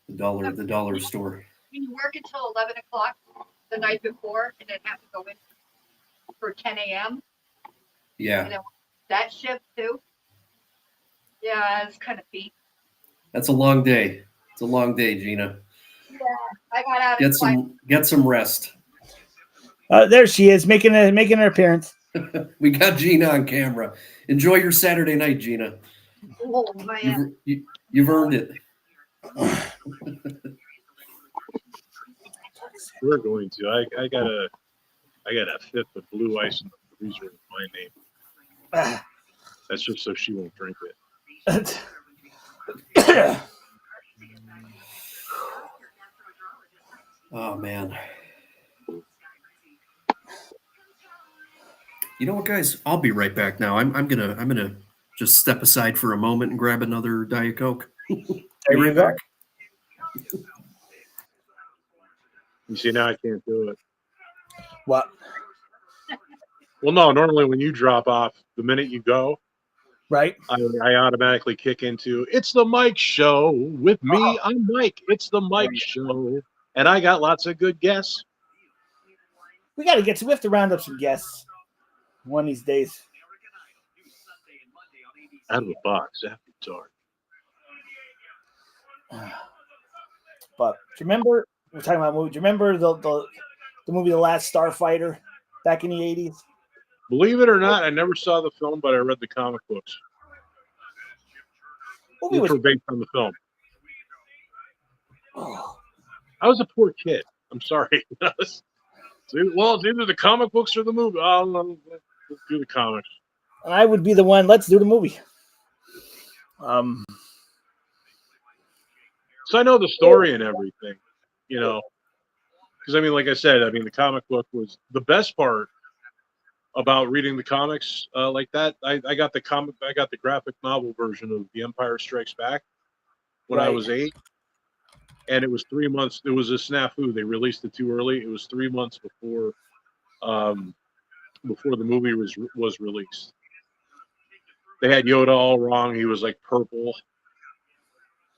The dollar store. When you work until 11 o'clock the night before and then have to go in for 10 a.m. Yeah. And then that shift too. Yeah, it's kind of peak. That's a long day. It's a long day, Gina. Yeah, I got out of Get some rest. There she is, making her appearance. We got Gina on camera. Enjoy your Saturday night, Gina. Oh, man. You've earned it. We're going to. I got a fifth of blue ice in the freezer with my name. That's just so she won't drink it. Oh man. You know what, guys? I'll be right back now. I'm gonna just step aside for a moment and grab another Diet Coke. There you go. You see, now I can't do it. What? Well, no. Normally, when you drop off, the minute you go, right, I automatically kick into "It's the Mike Show" with me. I'm Mike. It's the Mike Show, and I got lots of good guests. We have to round up some guests one of these days. Out of the box after dark. But do you remember we're talking about movies? Do you remember the movie The Last Starfighter back in the 80s? Believe it or not, I never saw the film, but I read the comic books. Which were based on the film. Oh. I was a poor kid. I'm sorry. Well, it's either the comic books or the movie. Let's do the comics. And I would be the one. Let's do the movie. So I know the story and everything, because I mean, like I said, the comic book was the best part about reading the comics like that. I got the graphic novel version of The Empire Strikes Back when I was 8, and it was 3 months. It was a snafu. They released it too early. It was 3 months before the movie was released. They had Yoda all wrong. He was like purple.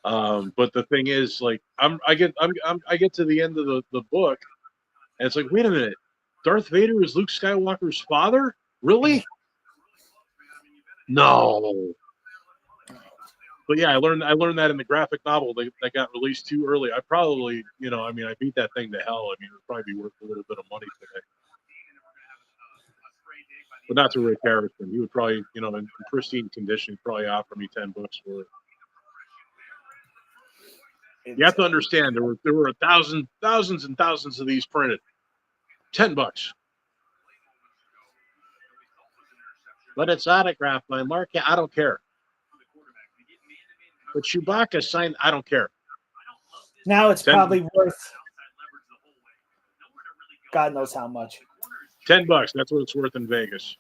But the thing is, like, I get to the end of the book, and it's like, wait a minute, Darth Vader is Luke Skywalker's father? Really? No. But yeah, I learned that in the graphic novel that got released too early. I probably, I beat that thing to hell. It would probably be worth a little bit of money today. But not to Rick Harrison. He would probably, in pristine condition, probably offer me $10 for it. You have to understand there were thousands and thousands of these printed. $10. But it's autographed by Mark. I don't care. But Chewbacca signed. I don't care. Now it's probably worth God knows how much. $10. That's what it's worth in Vegas.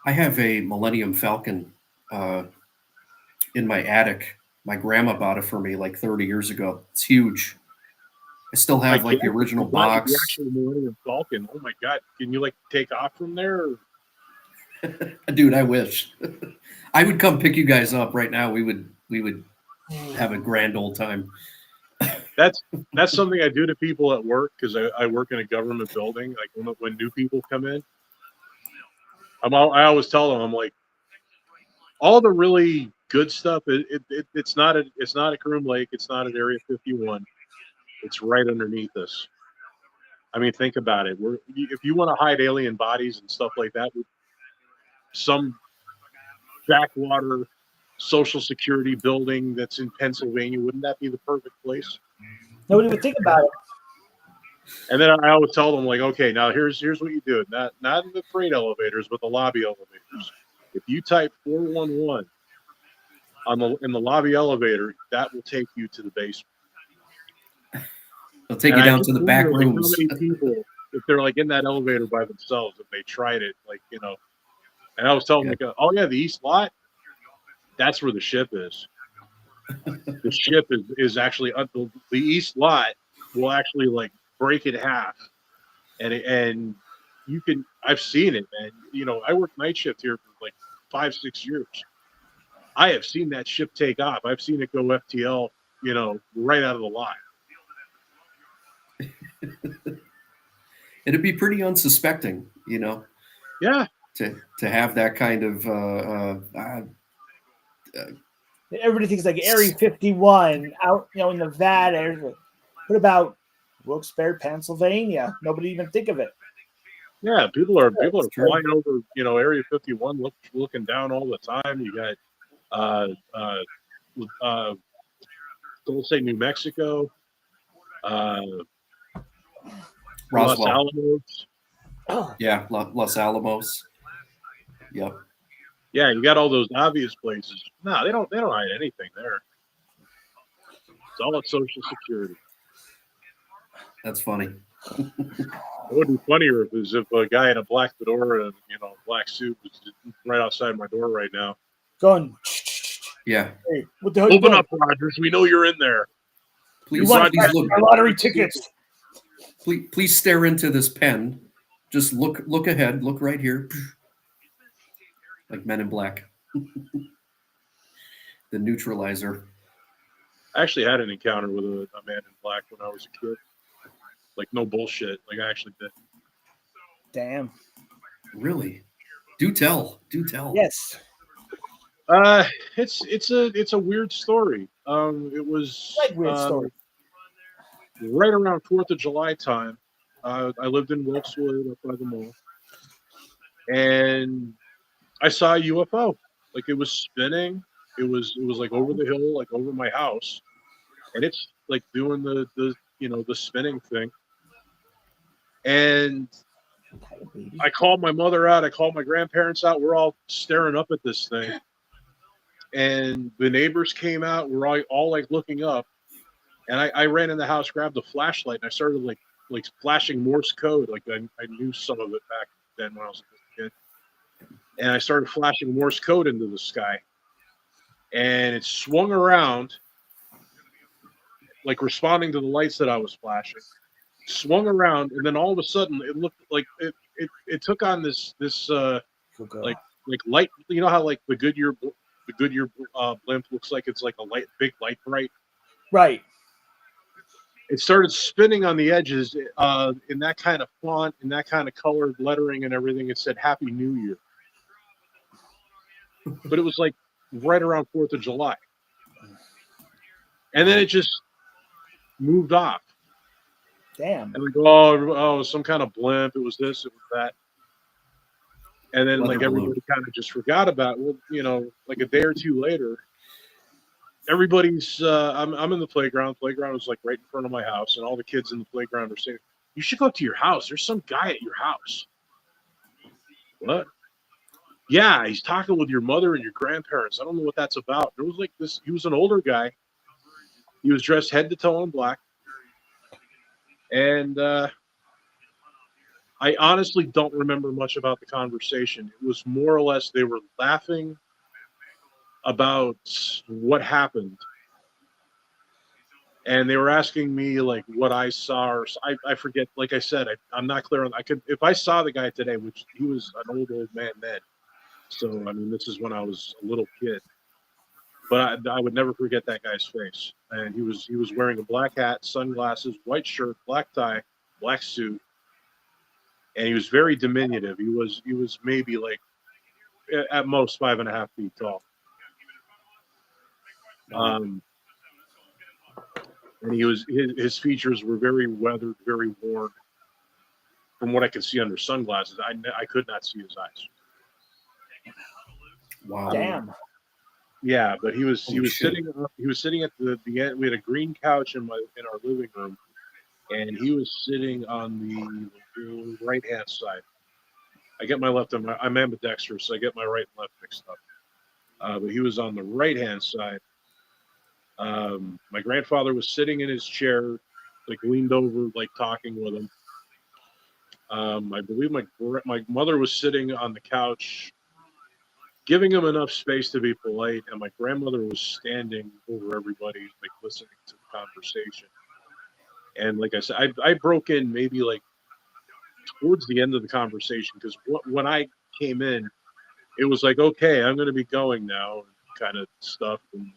I have a Millennium Falcon in my attic. My grandma bought it for me like 30 years ago. It's huge. I still have like the original box. The actual Millennium Falcon. Oh my God! Can you take off from there? Dude, I wish. I would come pick you guys up right now. We would have a grand old time. That's something I do to people at work, because I work in a government building. Like when new people come in, I always tell them, I'm like, all the really good stuff. It's not at Groom Lake. It's not at Area 51. It's right underneath us. Think about it. If you want to hide alien bodies and stuff like that, some backwater Social Security building that's in Pennsylvania, wouldn't that be the perfect place? Nobody would think about it. And then I always tell them, like, okay, now here's what you do. Not in the freight elevators, but the lobby elevators. If you type 411 in the lobby elevator, that will take you to the basement. They'll take you down to the back rooms. How many people, if they're like in that elevator by themselves, if they tried it, and I was telling them, oh yeah, the East Lot, that's where the ship is. The ship is actually the East Lot will actually break in half, and you can. I've seen it, man. I worked night shift here for 5-6 years. I have seen that ship take off. I've seen it go FTL, right out of the lot. It'd be pretty unsuspecting, Yeah. To have that kind of Everybody thinks like Area 51 out, in Nevada. What about Wilkes-Barre, Pennsylvania? Nobody even think of it. Yeah, people are true. flying over, Area 51, looking down all the time. You got, don't say New Mexico, Los Roswell. Alamos. Yeah, Los Alamos. Yep. Yeah, you got all those obvious places. No, they don't hide anything there. It's all at Social Security. That's funny. It would be funnier if a guy in a black fedora and black suit was right outside my door right now. Going. Yeah. Hey, what the hell? Open up, Rogers. We know you're in there. Please, want please look. our lottery tickets. Please stare into this pen. Just look ahead. Look right here. Like Men in Black. The neutralizer. I actually had an encounter with a man in black when I was a kid. Like, no bullshit. Like, I actually did. Damn. Really? Do tell. Yes. It's a weird story. It was Weird story. right around 4th of July time. I lived in Wilkes-Barre up by the mall, and I saw a UFO. Like, it was spinning. It was like over the hill, like over my house, and it's like doing the spinning thing. And I called my mother out. I called my grandparents out. We're all staring up at this thing. And the neighbors came out. We're all like looking up. And I ran in the house, grabbed a flashlight, and I started like flashing Morse code. Like I knew some of it back then when I was a kid. And I started flashing Morse code into the sky. And it swung around, like responding to the lights that I was flashing. Swung around, and then all of a sudden it looked like it took on this like light. You know how like the Goodyear blimp looks like it's like a big light bright. Right. It started spinning on the edges in that kind of font, in that kind of colored lettering and everything. It said Happy New Year, but it was like right around 4th of July, and then it just moved off. Damn. And we go, some kind of blimp. It was this, it was that. And then like everybody kind of just forgot about it. Well, like a day or two later, everybody's I'm in the playground. The playground was like right in front of my house, and all the kids in the playground are saying, "You should go up to your house. There's some guy at your house." What? Yeah, he's talking with your mother and your grandparents. I don't know what that's about. There was like this, he was an older guy. He was dressed head to toe in black. And I honestly don't remember much about the conversation. It was more or less they were laughing about what happened. And they were asking me like what I saw, or I forget. Like I said, I'm not clear on. If I saw the guy today, which he was an old man then. So I mean, this is when I was a little kid. But I would never forget that guy's face. And he was wearing a black hat, sunglasses, white shirt, black tie, black suit, and he was very diminutive. He was maybe like at most 5.5 feet tall. And his features were very weathered, very worn. From what I could see under sunglasses, I could not see his eyes. Wow. Damn. Yeah, but he was sitting at the end. We had a green couch in our living room, and he was sitting on the right hand side. I get my left and I'm ambidextrous, so I get my right and left mixed up. But he was on the right hand side. My grandfather was sitting in his chair, like leaned over, like talking with him. I believe my mother was sitting on the couch, giving him enough space to be polite, and my grandmother was standing over everybody, like listening to the conversation. And like I said, I broke in maybe like towards the end of the conversation, because when I came in, it was like, okay, I'm going to be going now, kind of stuff. And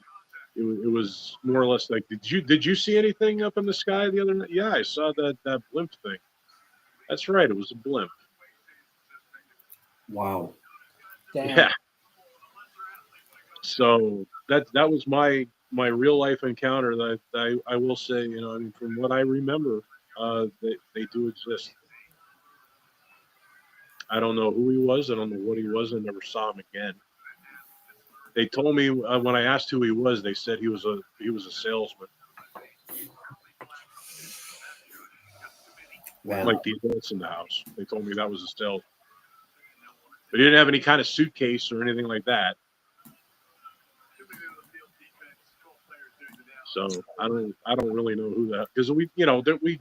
it was more or less like, did you see anything up in the sky the other night? Yeah, I saw that blimp thing. That's right, it was a blimp. Wow. Damn. Yeah. So that was my real life encounter. That I will say, you know, I mean, from what I remember, they do exist. I don't know who he was. I don't know what he was. I never saw him again. They told me when I asked who he was, they said he was a salesman. Wow. Like the adults in the house. They told me that was a salesman. But he didn't have any kind of suitcase or anything like that. So I don't really know who that, because we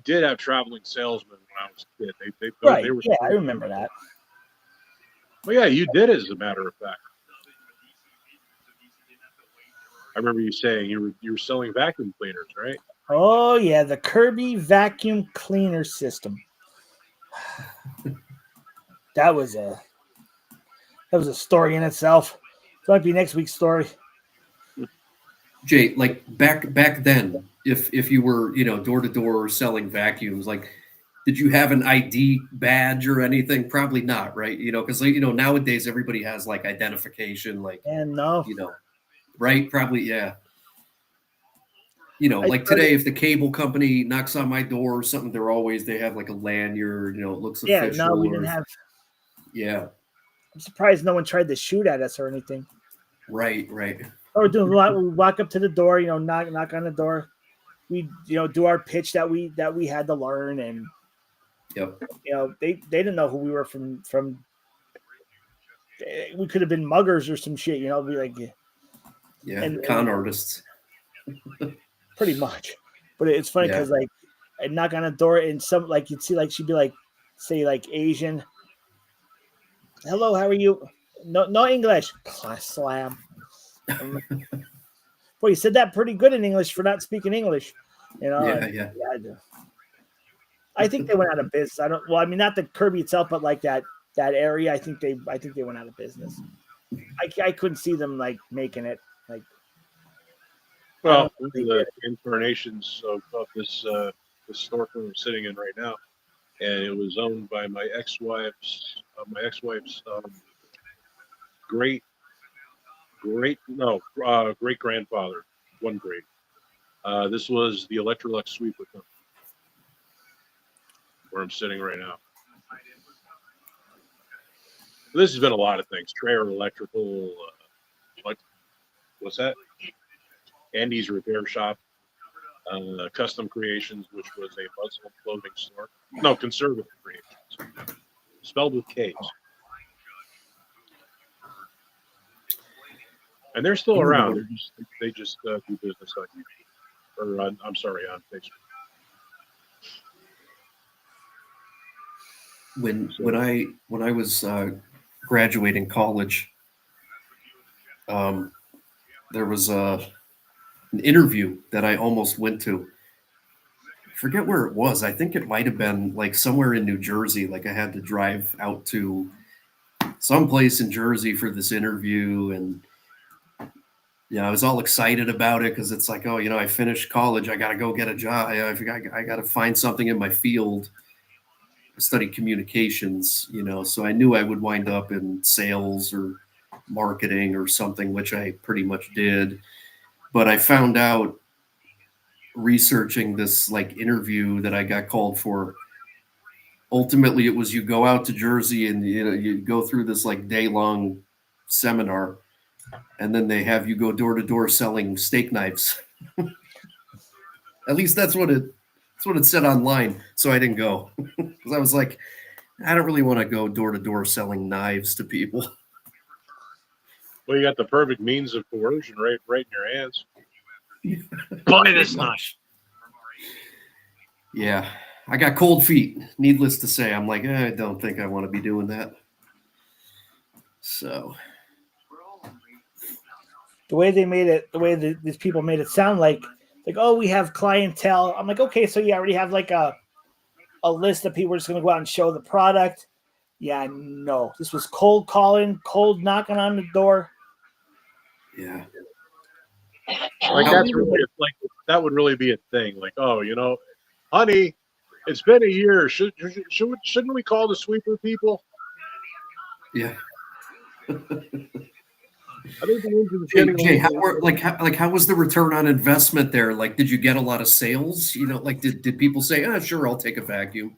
did have traveling salesmen when I was a kid. They were, yeah, I remember that. Well, yeah, you did, as a matter of fact. I remember you saying you were selling vacuum cleaners, right? Oh yeah, the Kirby vacuum cleaner system. That was a story in itself. It might be next week's story. Jay, like back then, if you were, you know, door to door selling vacuums, like, did you have an ID badge or anything? Probably not, right? You know, because, you know, nowadays everybody has like identification, like, And no, you know, right? Probably, yeah. You know, I like started- today, if the cable company knocks on my door or something, they have like a lanyard. You know, it looks yeah, official. no, we didn't have. Yeah, I'm surprised no one tried to shoot at us or anything. right. Or we walk up to the door, you know, knock on the door. We, you know, do our pitch that we had to learn, and Yep. you know, they didn't know who we were from. We could have been muggers or some shit, you know. Be like, Yeah. and Con artists. pretty much. But it's funny because like I knock on a door and some, like, you'd see, like, she'd be like, say, like, Asian. Hello, how are you? No English. Slam. Boy, you said that pretty good in English for not speaking English. You know. Yeah. I think they went out of business. I mean, not the Kirby itself, but like that area. I think they went out of business. I couldn't see them like making it. Like, Well, one of the incarnations of this storefront I'm sitting in right now, and it was owned by my ex-wife's great grandfather, one great. This was the Electrolux sweeper company where I'm sitting right now. This has been a lot of things: Trayer Electrical, what's that? Andy's Repair Shop, Custom Creations, which was a Muslim clothing store. No, Conservative Creations, spelled with K's. And they're still around. They just do business on YouTube, or I'm sorry, on Facebook. When I was graduating college, there was an interview that I almost went to. I forget where it was. I think it might have been like somewhere in New Jersey. Like I had to drive out to someplace in Jersey for this interview, and yeah, I was all excited about it because it's like, oh, you know, I finished college, I got to go get a job. I got to find something in my field. I studied communications, you know, so I knew I would wind up in sales or marketing or something, which I pretty much did. But I found out researching this like interview that I got called for. Ultimately, it was you go out to Jersey and you go through this like day-long seminar, and then they have you go door to door selling steak knives. At least that's what it said online. So I didn't go because I was like, I don't really want to go door to door selling knives to people. Well, you got the perfect means of coercion right in your hands. Buy this knife. Yeah, I got cold feet. Needless to say, I'm like, I don't think I want to be doing that. So the way they made it, the way that these people made it sound like, oh, we have clientele. I'm like, okay, so you already have like a list of people just going to go out and show the product. Yeah, no, this was cold calling, cold knocking on the door. Yeah, like that's really like that would really be a thing. Like, oh, you know, honey, it's been a year. Shouldn't we call the sweeper people? Yeah. I think the engine's getting Jay, how was the return on investment there? Like, did you get a lot of sales? Like did people say, "Oh, sure, I'll take a vacuum"?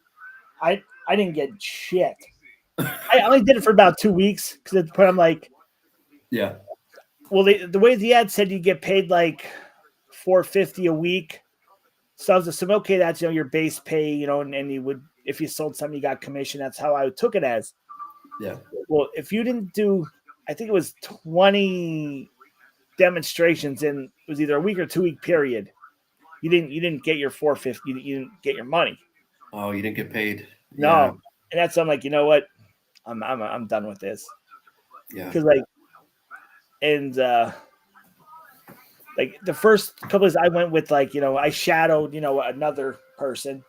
I didn't get shit. I only did it for about 2 weeks because at the point I'm like, yeah. Well, the way the ad said you get paid like $450 a week. So I was assuming, okay, that's your base pay, and you would, if you sold something, you got commission. That's how I took it as. Yeah. Well, if you didn't do, I think it was 20 demonstrations in, it was either a week or 2 week period. You didn't get your $450. You didn't get your money. Oh, you didn't get paid. No, Yeah. and that's I'm like, you know what, I'm done with this. Yeah. Because like the first couple of I went with I shadowed another person,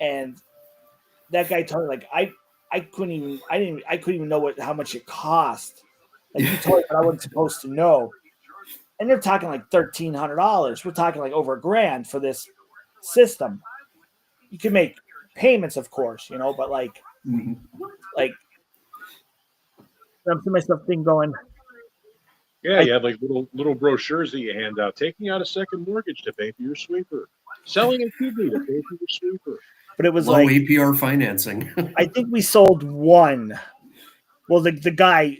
and that guy told me like I couldn't even know how much it cost. Like he told me what I wasn't supposed to know, and they're talking like $1,300. We're talking like over $1,000 for this system. You can make payments, of course, but like I'm to myself thinking going. Yeah, you have like little brochures that you hand out. Taking out a second mortgage to pay for your sweeper. Selling a TV to pay for your sweeper. But it was low like APR financing. I think we sold one. Well, the guy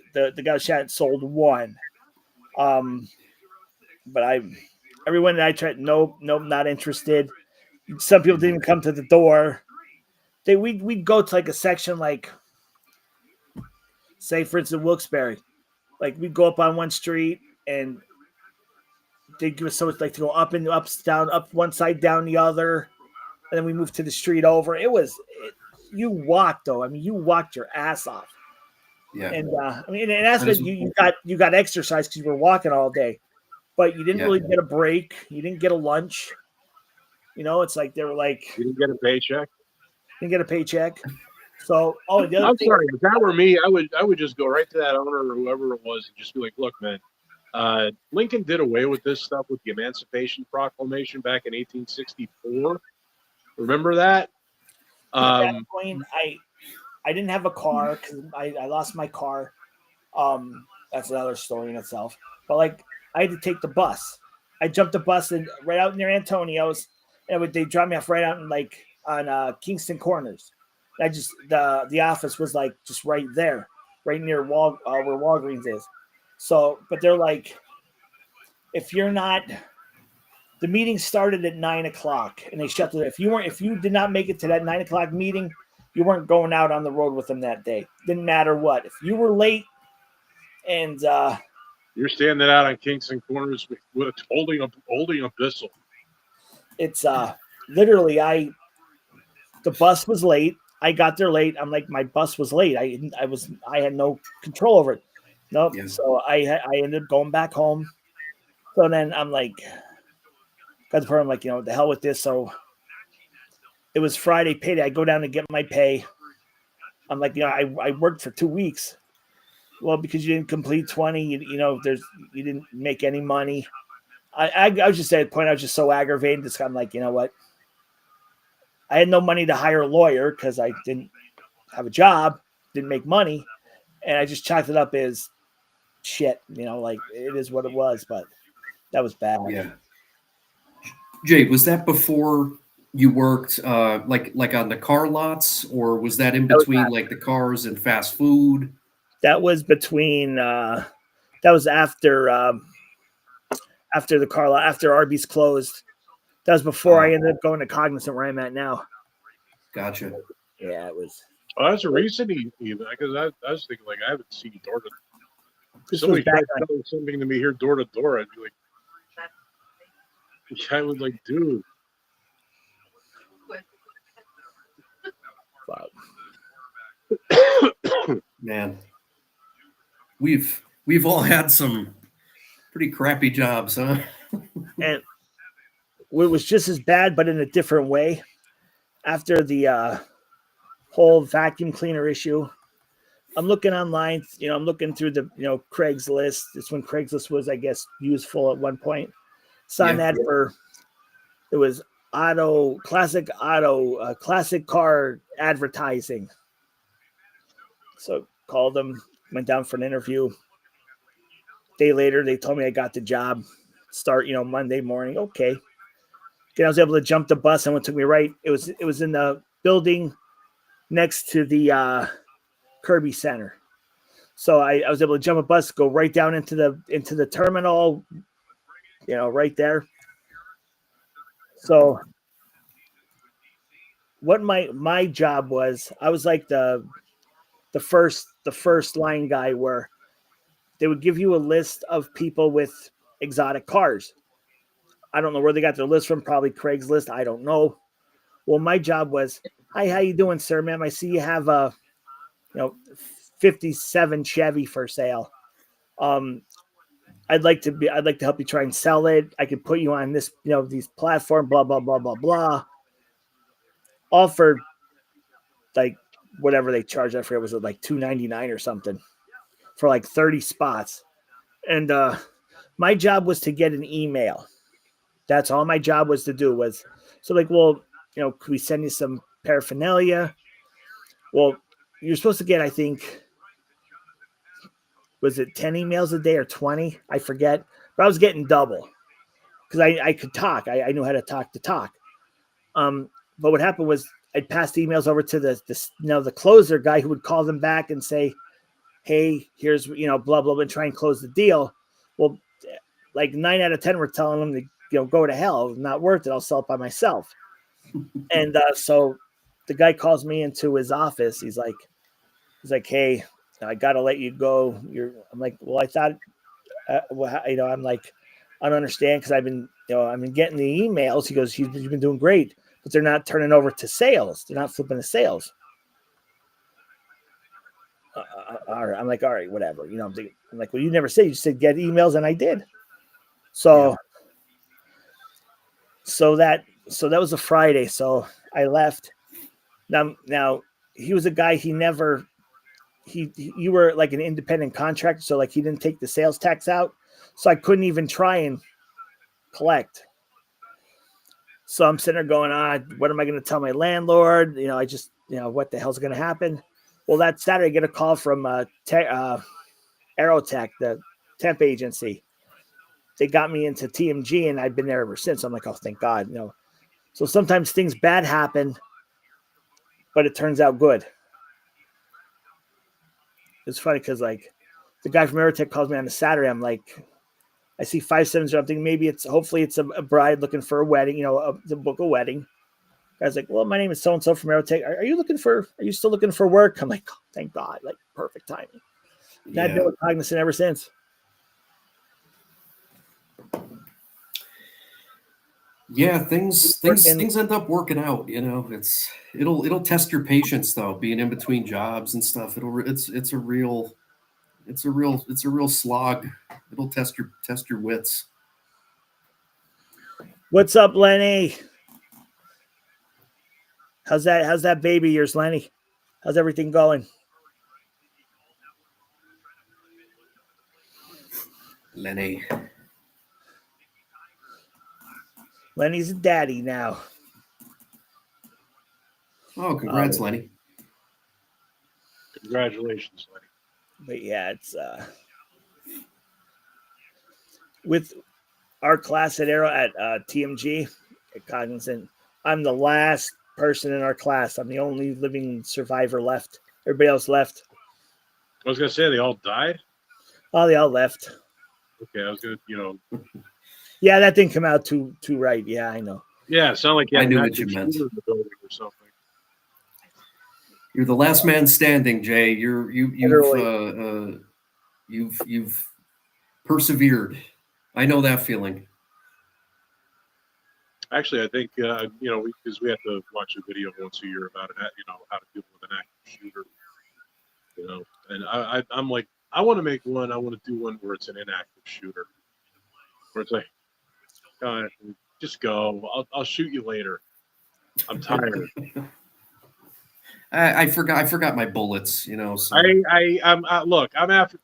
chat sold one. But everyone that I tried, nope, not interested. Some people didn't even come to the door. We'd go to like a section like, say for instance, Wilkes-Barre. Like we'd go up on one street and they'd give us so much like to go up and up, down, up one side, down the other, and then we moved to the street over. You walked though. I mean, you walked your ass off. Yeah. And and that's what you got exercise because you were walking all day, but you didn't really get a break. You didn't get a lunch. It's like they were like you didn't get a paycheck. Didn't get a paycheck. So I'm sorry, if that were me, I would just go right to that owner or whoever it was and just be like, look, man, Lincoln did away with this stuff with the Emancipation Proclamation back in 1864. Remember that? At that point, I didn't have a car because I lost my car. That's another story in itself. But like I had to take the bus. I jumped the bus and right out near Antonio's, and they dropped me off right out in like on Kingston Corners. I just the office was like just right there, right near where Walgreens is. So, but they're like, if you're not, the meeting started at 9:00 and they shut it. If you did not make it to that 9:00 meeting, you weren't going out on the road with them that day. Didn't matter what. If you were late, and you're standing out on Kingston Corners with holding a pistol. It's literally the bus was late. I got there late. I'm like, my bus was late. I had no control over it. Nope. Yeah. So I ended up going back home. So then I'm like, got the problem, like, the hell with this. So it was Friday payday. I go down to get my pay. I'm like, I worked for 2 weeks. Well, because you didn't complete 20, you didn't make any money. I was just at a point, I was just so aggravated. Just I'm like, you know what? I had no money to hire a lawyer because I didn't have a job, didn't make money. And I just chalked it up as shit, like it is what it was, but that was bad. Yeah. Jay, was that before you worked like on the car lots, or was that in between like the cars and fast food? That was between that was after the car lot, after Arby's closed. That was before I ended up going to Cognizant where I'm at now. Gotcha. Yeah, it was. Oh, that's a recent even, because I was thinking like I haven't seen door to. This somebody tried selling something to me here door to door. I'd be like, I was like, dude. Wow. Man, we've all had some pretty crappy jobs, huh? And it was just as bad, but in a different way. After the whole vacuum cleaner issue, I'm looking online. I'm looking through the Craigslist. It's when Craigslist was, I guess, useful at one point. Saw an ad for it was classic car advertising. So called them, went down for an interview. Day later, they told me I got the job. Start, Monday morning. Okay. Then I was able to jump the bus, and it took me right. It was in the building next to the Kirby Center. So I was able to jump a bus, go right down into the terminal, right there. So what my job was, I was like the first line guy, where they would give you a list of people with exotic cars. I don't know where they got their list from, probably Craigslist. I don't know. Well, my job was, hi, how you doing, sir, ma'am? I see you have a 57 Chevy for sale. I'd like to help you try and sell it. I could put you on this, these platform, blah, blah, blah, blah, blah. All for like whatever they charge. I forget, was it like $2.99 or something for like 30 spots? And my job was to get an email. That's all my job was to do. Was so like, well, could we send you some paraphernalia? Well, you're supposed to get, I think, was it 10 emails a day or 20? I forget. But I was getting double because I could talk. I knew how to talk. But what happened was I'd pass the emails over to the closer guy, who would call them back and say, hey, here's, blah, blah, blah, and try and close the deal. Well, like 9 out of 10 were telling them to, go to hell. Not worth it. I'll sell it by myself. And so the guy calls me into his office. He's like, hey, I got to let you go. I'm like, well, I thought, I'm like, I don't understand, because I've been getting the emails. He goes, you've been doing great, but they're not turning over to sales. They're not flipping to sales. All right. I'm like, all right, whatever. I'm like, well, you never said. You said get emails, and I did. So that was a Friday. So I left. Now he was a guy. You were like an independent contractor, so like he didn't take the sales tax out, so I couldn't even try and collect. So I'm sitting there going, what am I going to tell my landlord? I just, what the hell's going to happen? Well, that Saturday, I get a call from Aerotech, the temp agency. They got me into TMG, and I've been there ever since. I'm like, oh, thank God. So sometimes things bad happen, but it turns out good. It's funny because like the guy from Aerotech calls me on a Saturday. I'm like, I see 570. I'm thinking hopefully it's a bride looking for a wedding, to book a wedding. Guy's like, well, my name is so-and-so from Aerotech. Are you still looking for work? I'm like, oh, thank God, like perfect timing. And I've been with Cognizant ever since. Yeah, things end up working out. It'll test your patience though, being in between jobs and stuff. It's a real slog. It'll test your wits. What's up, Lenny? How's that baby of yours, Lenny? How's everything going? Lenny's a daddy now. Oh, congrats, Lenny. Congratulations, Lenny. But yeah, it's with our class at TMG at Cognizant. I'm the last person in our class. I'm the only living survivor left. Everybody else left. I was gonna say they all died. Oh, they all left. Okay, I was gonna, Yeah, that didn't come out too right. Yeah, I know. Yeah, it sounded like I knew what you meant. In the building or something. You're the last man standing, Jay. You've persevered. I know that feeling. Actually, I think because we have to watch a video once a year about it, how to deal with an active shooter. And I'm like, I want to make one. I want to do one where it's an inactive shooter, where it's like, just go. I'll shoot you later. I'm tired. I forgot my bullets. So. Look. I'm after.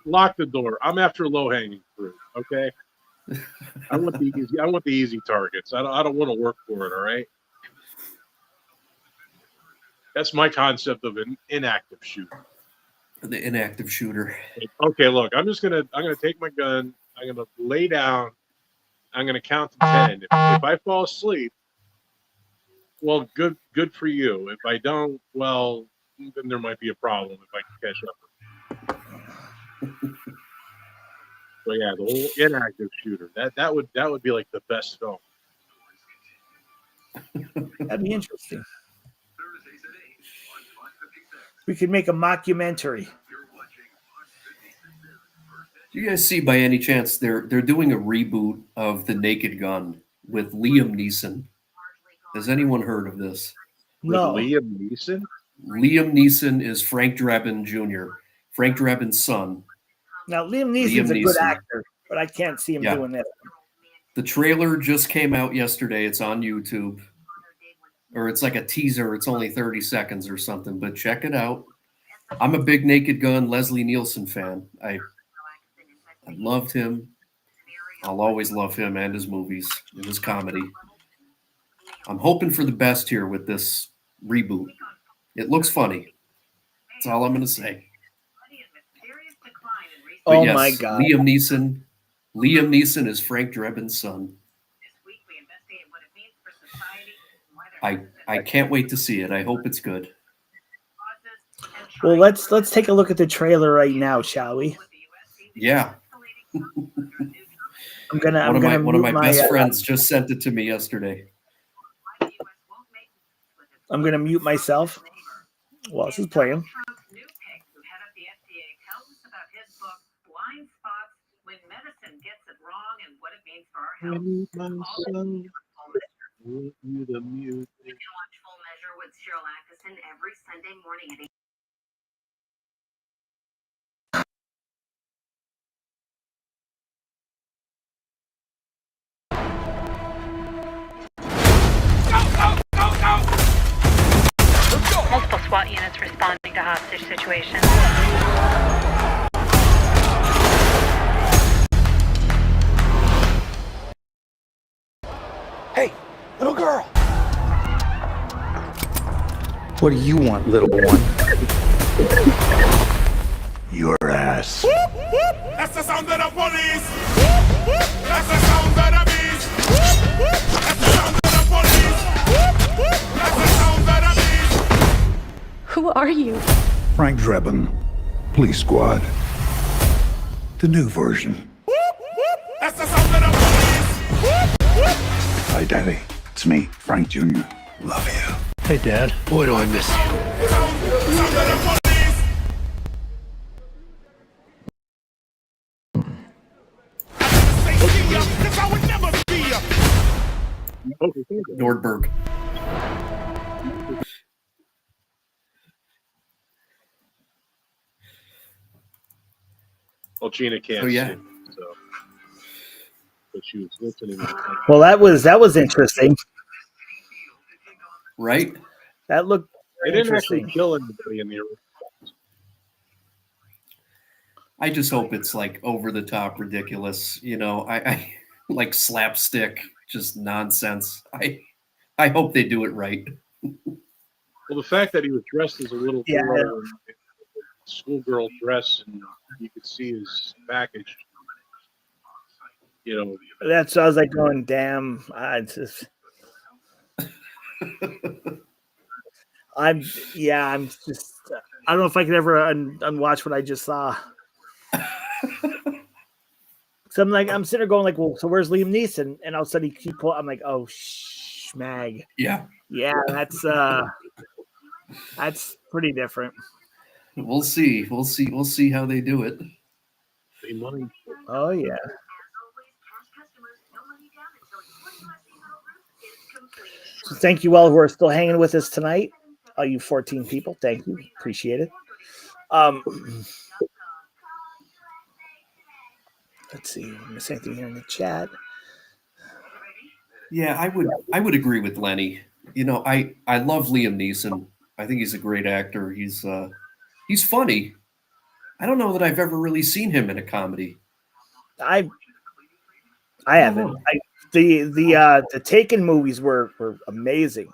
Lock the door. I'm after low hanging fruit. Okay. I want the easy targets. I don't want to work for it. All right. That's my concept of an inactive shooter. The inactive shooter. Okay, look, I'm gonna take my gun. I'm gonna lay down. I'm gonna count to 10. If I fall asleep, well, good for you. If I don't, well, then there might be a problem if I can catch up. So yeah, the whole inactive shooter. That would be like the best film. That'd be interesting. We could make a mockumentary. Do you guys see by any chance they're doing a reboot of The Naked Gun with Liam Neeson? Has anyone heard of this? No. With Liam Neeson? Liam Neeson is Frank Drebin Jr., Frank Drebin's son. Now, Liam Neeson's a good actor, but I can't see him doing that. The trailer just came out yesterday. It's on YouTube. Or it's like a teaser. It's only 30 seconds or something, but check it out. I'm a big Naked Gun Leslie Nielsen fan. I loved him. I'll always love him and his movies and his comedy. I'm hoping for the best here with this reboot. It looks funny. That's all I'm going to say. But oh yes, my God. Liam Neeson is Frank Drebin's son. I can't wait to see it. I hope it's good. Well, let's take a look at the trailer right now, shall we? Yeah. One of my best friends just sent it to me yesterday. I'm gonna mute myself while this is playing. Multiple SWAT units responding to hostage situation. Hey, little girl. What do you want, little one? Your ass. That's the sound of the police. That's the sound of the beast. That's the sound of the police. That's the sound of the beast. Who are you? Frank Drebin, Police Squad. The new version. That's the sound of the police. Hi, Daddy. It's me, Frank Jr. Love you. Hey, Dad. Boy, do I miss you. Sound of the police. Because I would never be Nordberg. Well, Gina can't. Oh yeah. See, so. But she was listening. Well, that was interesting. Right? That looked They didn't interesting. actually kill anybody in the original. I just hope it's like over the top ridiculous, you know. I like slapstick, just nonsense. I hope they do it right. Well, the fact that he was dressed as a little girl in schoolgirl dress, and you could see his package. You know, That's I was like going, damn. I'm just I don't know if I could ever unwatch what I just saw. So I'm sitting there going like, well, so where's Liam Neeson? And all of a sudden he pull. I'm like, oh, schmag. Yeah. Yeah, that's pretty different. We'll see. We'll see how they do it. Oh yeah. So thank you all who are still hanging with us tonight. All you 14 people, thank you. Appreciate it. Let's see. Miss anything here in the chat? Yeah, I would agree with Lenny. You know, I love Liam Neeson. I think he's a great actor. He's funny. I don't know that I've ever really seen him in a comedy. I haven't. The Taken movies were amazing.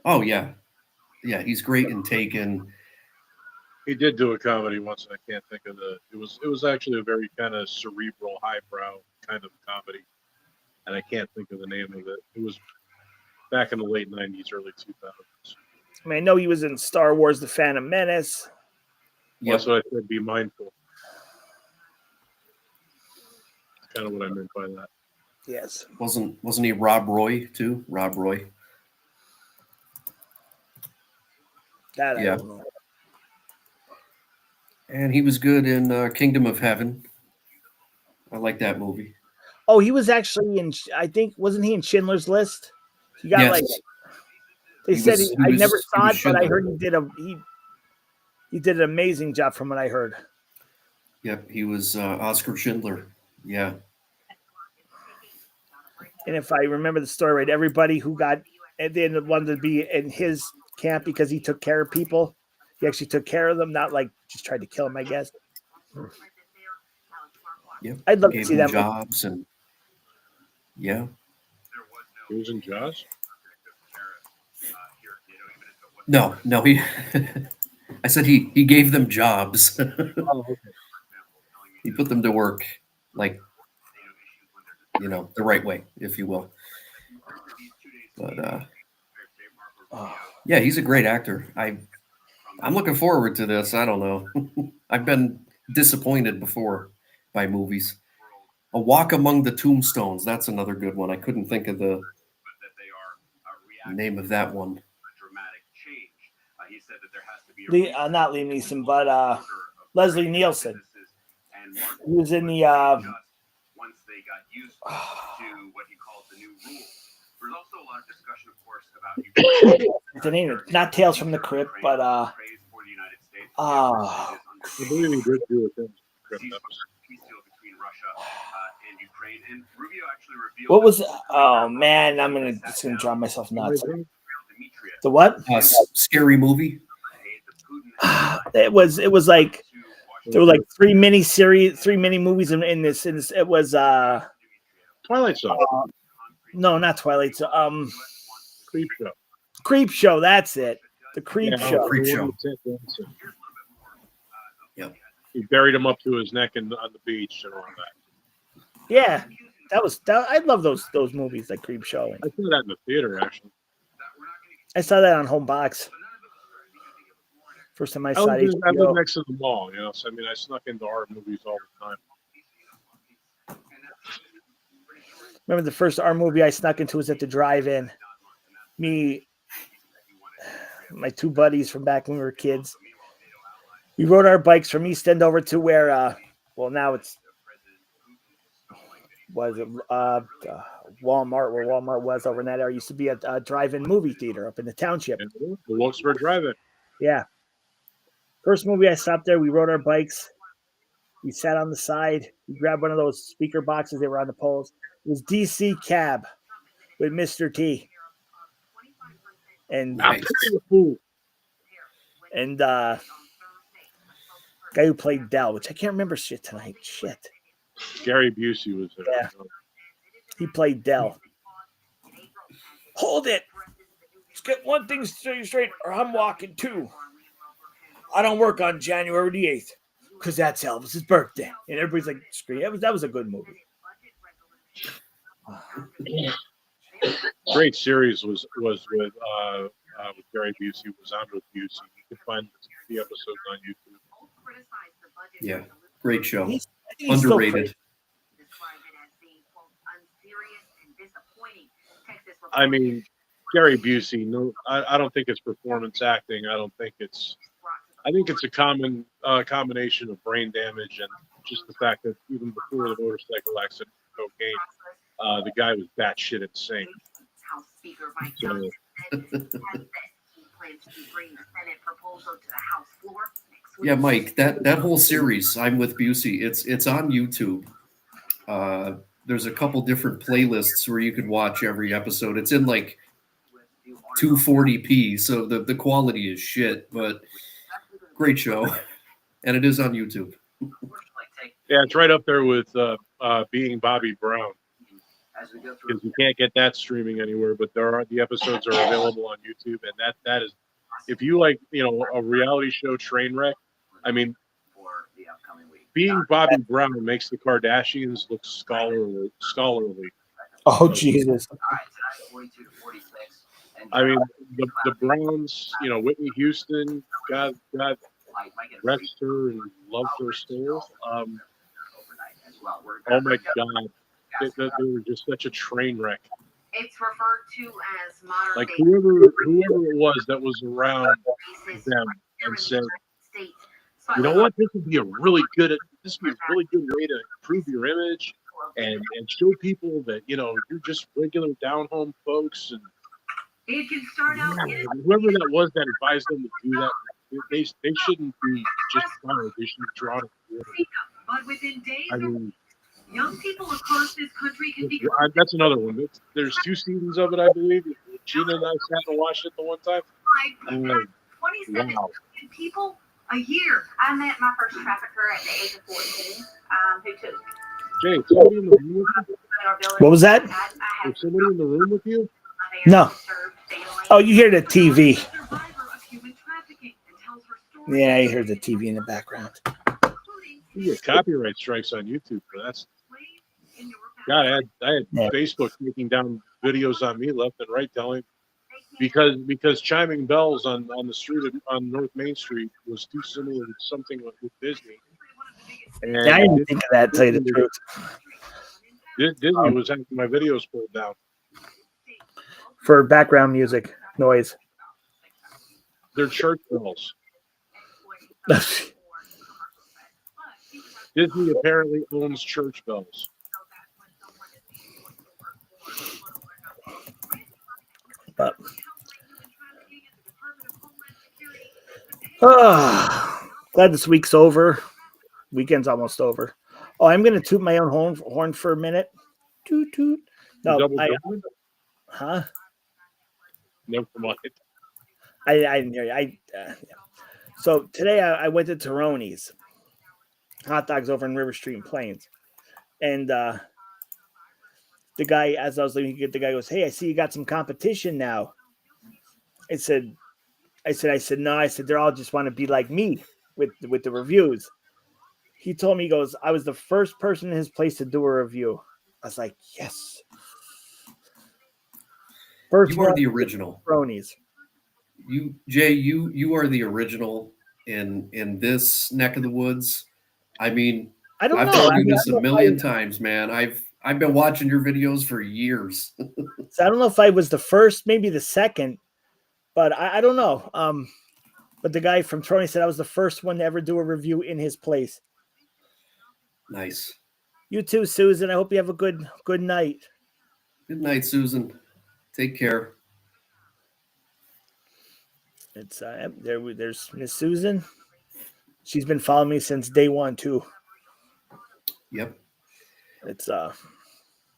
Oh yeah, yeah, he's great in Taken. He did do a comedy once, and I can't think of the. It was actually a very kind of cerebral, highbrow kind of comedy, and I can't think of the name of it. It was back in the late '90s, early 2000s. I mean, I know he was in Star Wars: The Phantom Menace. Yep. That's what I said. Be mindful. That's kind of what I meant by that. Yes. Wasn't he Rob Roy too? Rob Roy. That I don't know. And he was good in Kingdom of Heaven. I like that movie. Oh, he was actually in. I think wasn't he in Schindler's List? He got like. They said I never saw it, but I heard he did an amazing job from what I heard. Yep, he was Oscar Schindler. Yeah. And if I remember the story right, everybody who got and then wanted to be in his camp because he took care of people. He actually took care of them, not like just tried to kill them, I guess. Yep. I'd love to see that jobs and yeah. He was in Jaws? No, he I said he gave them jobs. Oh, okay. He put them to work, like, you know, the right way, if you will. But yeah, he's a great actor. I'm looking forward to this. I don't know. I've been disappointed before by movies. A Walk Among the Tombstones. That's another good one. I couldn't think of the name of that one. Not Liam Neeson, but Leslie Nielsen. He was in the. Once they got used to what he calls the new rule. There's also a lot of discussion, of course, about the name, not Tales from the Crypt, but I believe he did do a thing. What was? Oh man, it's gonna drive myself nuts. The what? Scary movie. It was like there were like three mini movies in this. It was Twilight Zone. No, not Twilight Zone. Creep Show. Creep Show. That's it. The Creep Show. Creep Show. Yep. He buried him up to his neck on the beach and all that. Yeah, I love those movies like Creep Show. I saw that in the theater actually. I saw that on Home Box. First time I saw it. I live next to the mall, you know. So I mean, I snuck into art movies all the time. Remember the first R movie I snuck into was at the drive-in. Me, my two buddies from back when we were kids. We rode our bikes from East End over to where, well, now it's Walmart, where Walmart was over in that area. Used to be a drive-in movie theater up in the township. The Wilkes-Barre Drive-In. Yeah. First movie I stopped there, we rode our bikes. We sat on the side. We grabbed one of those speaker boxes. They were on the poles. It was DC Cab with Mr. T. And Nice. Guy who played Dell, which I can't remember shit tonight. Shit. Gary Busey was there. Yeah. He played Dell. Hold it. Let's get one thing straight, or I'm walking too. I don't work on January the 8th because that's Elvis's birthday. And everybody's like, scream. That was a good movie. Great series was with Gary Busey. Was on with Busey. You can find the episodes on YouTube. Yeah, great show. He's Underrated. I mean, Gary Busey. No, I don't think it's performance acting. I think it's a combination of brain damage and just the fact that even before the motorcycle accident, cocaine, the guy was batshit insane. So, Yeah, Mike, that whole series, I'm with Busey. It's on YouTube. There's a couple different playlists where you could watch every episode. It's in like 240p, so the quality is shit, but great show, and it is on YouTube. yeah, it's right up there with Being Bobby Brown. Because you can't get that streaming anywhere, but the episodes are available on YouTube, and that is, if you like, a reality show train wreck, I mean, for the upcoming week. being Bobby Brown makes the Kardashians look scholarly. Oh, Jesus. All right, tonight 42 to 46. And I mean, the Browns, Whitney Houston, God might get a rest her and loved her soul. overnight as well. Oh my God, they were just such a train wreck. It's referred to as modern Like day whoever it was that was around racist them and said, states. you know what, this would be a really good way to improve your image and show people that you're just regular down home folks, and It can start out whoever that was that advised them to do that, they shouldn't be just fired. They should be drawn to the but within days, I mean, young people across this country can become that's another one. There's 2 seasons of it, I believe. Gina and I sat and watched it the one time. 27 Wow. people a year. I met my first trafficker at the age of 14, who took Jay, somebody in the room with you? our building. What was that? I Is somebody in the room with you? No. Oh, you hear the TV. Yeah, I heard the TV in the background. You get copyright strikes on YouTube for that. God, I had Facebook taking down videos on me left and right, telling because chiming bells on the street on North Main Street was too similar to something with Disney. And I didn't think of that, to tell you the truth. Disney was having my videos pulled down. For background music noise. They're church bells. Disney apparently owns church bells. But glad this week's over. Weekend's almost over. Oh, I'm gonna toot my own horn for a minute. Toot toot. No, huh? Never mind. I didn't hear you. So today I went to Taroni's hot dogs over in River Street in Plains, and the guy, as I was leaving, the guy goes, "Hey, I see you got some competition now." I said, no. I said, they're all just want to be like me with the reviews. He told me, he goes, I was the first person in his place to do a review. I was like, yes. First, you are the original. Bronies. Jay, you are the original in this neck of the woods. I mean, I've told you this a million times, man. I've been watching your videos for years. So I don't know if I was the first, maybe the second, but I don't know. But the guy from Trony said I was the first one to ever do a review in his place. Nice. You too, Susan. I hope you have a good night. Good night, Susan. Take care. It's there's Miss Susan. She's been following me since day one too. Yep. It's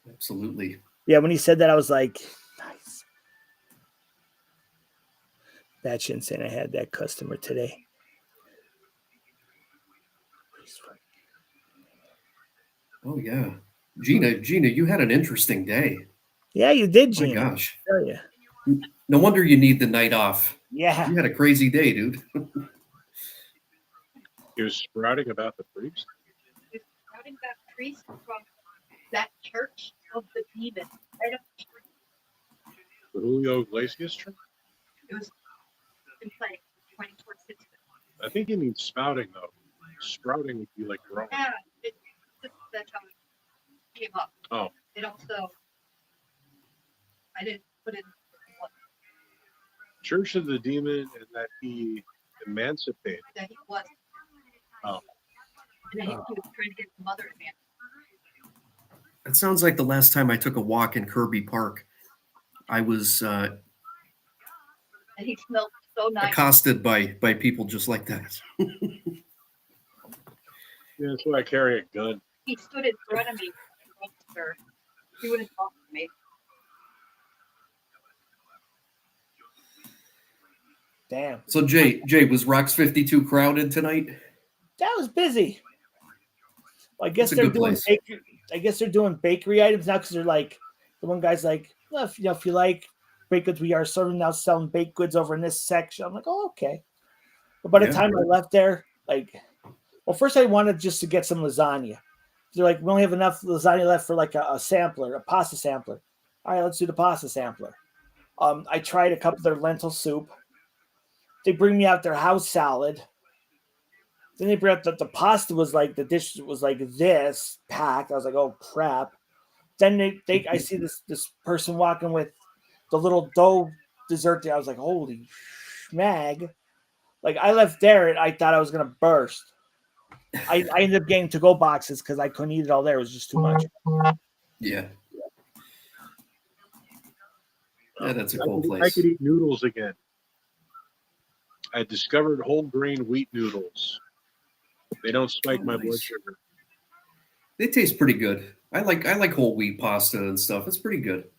absolutely. Yeah, when he said that, I was like, nice. That shouldn't say I had that customer today. Oh yeah. Gina, you had an interesting day. Yeah, you did, Gina. My gosh. I tell you. No wonder you need the night off. Yeah. You had a crazy day, dude. He was sprouting about the priest. He was sprouting about the priest from that church of the demon. Right up the street. The Julio Iglesias church? It was in play 2026. I think he means spouting, though. Sprouting would be like growing. Yeah, that's how it came up. Oh. It also, I didn't put in what Church of the Demon, and that he emancipated. that he was. Oh. And then he was trying to get the mother to man. It sounds like the last time I took a walk in Kirby Park, I was And he smelled so nice. accosted by people just like that. Yeah, that's why I carry a gun. He stood in front of me. Sir. He wouldn't talk to me. Damn. So Jay, was Rocks 52 crowded tonight? That was busy. Well, I guess It's a they're good doing place. bakery. I guess they're doing bakery items now because they're like, the one guy's like, well, if you like baked goods, we are serving now selling baked goods over in this section. I'm like, oh, okay. But by the time I left there, like, well, first I wanted just to get some lasagna. They're like, we only have enough lasagna left for like a sampler, a pasta sampler. All right, let's do the pasta sampler. I tried a cup of their lentil soup. They bring me out their house salad. Then they bring out that the pasta was like, the dish was like this packed. I was like, oh crap. Then I see this person walking with the little dough dessert. I was like, holy schmag. Like I left there and I thought I was gonna burst. I ended up getting to-go boxes because I couldn't eat it all there. It was just too much. Yeah. Yeah, that's a cool I place. could eat noodles again. I discovered whole grain wheat noodles. They don't spike my blood sugar. They taste pretty good. I like whole wheat pasta and stuff. It's pretty good.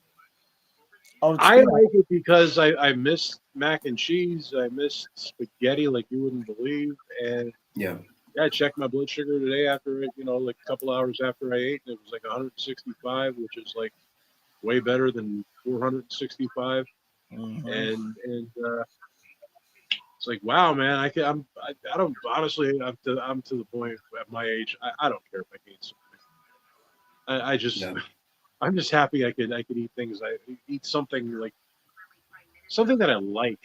Oh, I like it because I miss mac and cheese. I miss spaghetti like you wouldn't believe. And yeah, I checked my blood sugar today after it, like a couple hours after I ate, and it was like 165, which is like way better than 465. Mm-hmm. And it's like, wow, man, I don't honestly. I'm to the point at my age. I don't care if I gain something. I'm just happy I could eat things. I eat something that I like,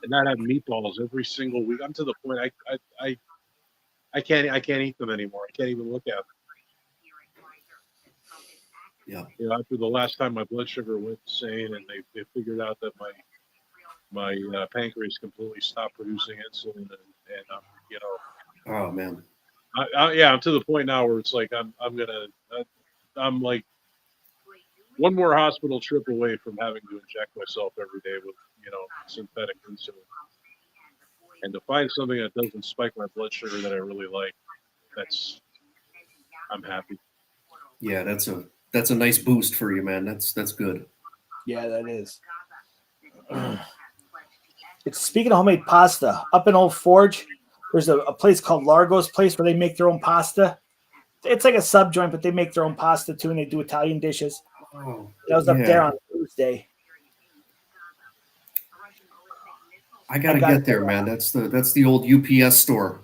and not have meatballs every single week. I'm to the point I can't eat them anymore. I can't even look at them. Yeah. After the last time my blood sugar went insane, and they figured out that my pancreas completely stopped producing insulin, and Oh man. I'm to the point now where it's like I'm like one more hospital trip away from having to inject myself every day with synthetic insulin, and to find something that doesn't spike my blood sugar that I really like, I'm happy. Yeah, that's a nice boost for you, man. That's good. Yeah, that is. It's speaking of homemade pasta, up in Old Forge, there's a place called Largo's Place where they make their own pasta. It's like a sub joint, but they make their own pasta too, and they do Italian dishes. Oh, I was up there on Tuesday. I gotta get there, man. That's the old UPS store